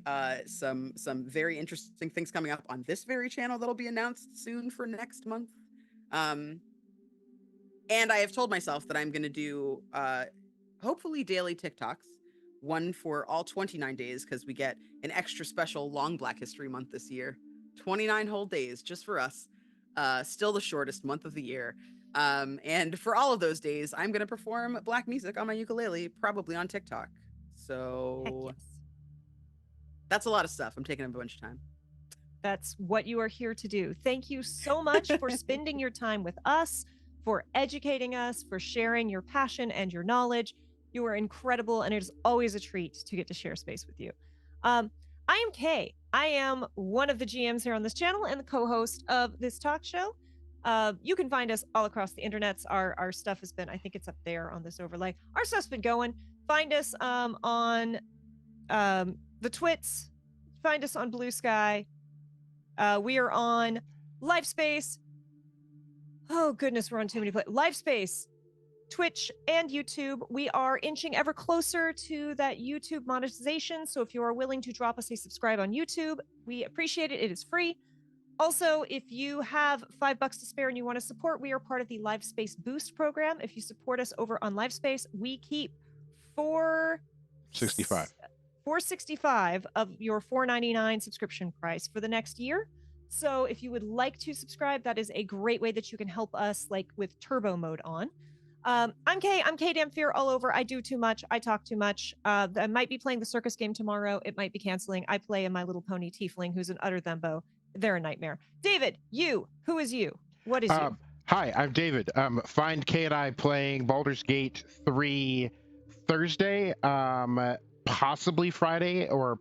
some very interesting things coming up on this very channel that'll be announced soon for next month. And I have told myself that I'm going to do hopefully daily TikToks, one for all 29 days, because we get an extra special long Black History Month this year. 29 whole days just for us. Still the shortest month of the year. And for all of those days, I'm going to perform Black music on my ukulele, probably on TikTok. So that's a lot of stuff. I'm taking up a bunch of time. That's what you are here to do. Thank you so much for spending your time with us, for educating us, for sharing your passion and your knowledge. You are incredible, and it is always a treat to get to share space with you. I am Kay. I am one of the GMs here on this channel and the co-host of this talk show. You can find us all across the internets. Our stuff has been, I think it's up there on this overlay. Our stuff's been going. Find us on the Twits. Find us on Blue Sky. We are on LifeSpace. Oh goodness, we're on too many places. LifeSpace, Twitch and YouTube. We are inching ever closer to that YouTube monetization. So if you are willing to drop us a subscribe on YouTube, we appreciate it. It is free. Also, if you have $5 to spare and you want to support, we are part of the LiveSpace Boost program. If you support us over on LiveSpace, we keep $465 of your $4.99 subscription price for the next year. So if you would like to subscribe, that is a great way that you can help us, like with turbo mode on. I'm Kay Damfear all over. I do too much. I talk too much. I might be playing the circus game tomorrow. It might be canceling. I play a My Little Pony tiefling who's an utter thembo. They're a nightmare. David, who is you? What is you? Hi, I'm David. Find Kay and I playing Baldur's Gate 3 Thursday, possibly Friday, or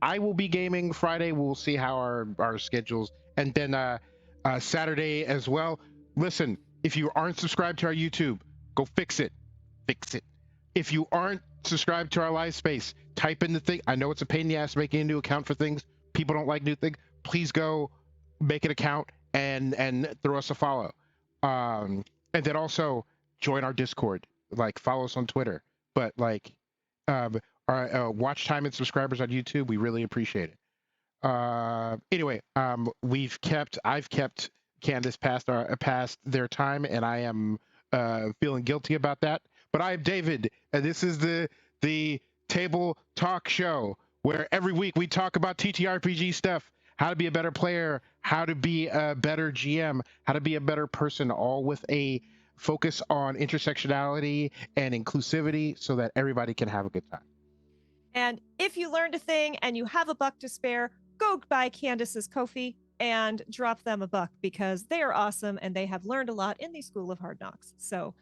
I will be gaming Friday. We'll see how our schedules, and then Saturday as well. Listen, if you aren't subscribed to our YouTube, go fix it. If you aren't subscribed to our live space, type in the thing. I know it's a pain in the ass making a new account for things. People don't like new things. Please go make an account and throw us a follow. And then also join our Discord. Like, follow us on Twitter. But like, our watch time and subscribers on YouTube, we really appreciate it. Anyway, I've kept Candace past their time, and I am feeling guilty about that. But I am David, and this is the Table Talk Show, where every week we talk about TTRPG stuff, how to be a better player, how to be a better GM, how to be a better person, all with a focus on intersectionality and inclusivity so that everybody can have a good time. And if you learned a thing and you have $1 to spare, go buy Candace's Ko-fi and drop them $1 because they are awesome and they have learned a lot in the School of Hard Knocks. So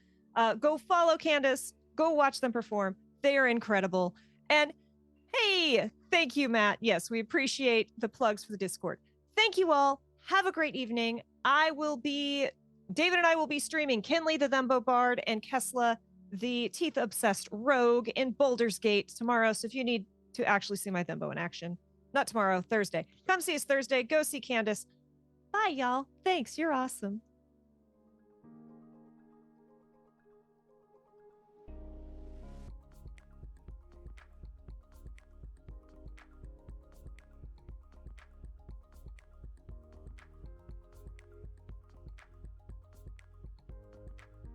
go follow Candace, go watch them perform. They are incredible. And hey, thank you, Matt. Yes, we appreciate the plugs for the Discord. Thank you all. Have a great evening. David and I will be streaming Kinley the Thembo Bard and Kessla the Teeth Obsessed Rogue in Baldur's Gate tomorrow. So if you need to actually see my Thembo in action, not tomorrow, Thursday. Come see us Thursday. Go see Candace. Bye, y'all. Thanks. You're awesome.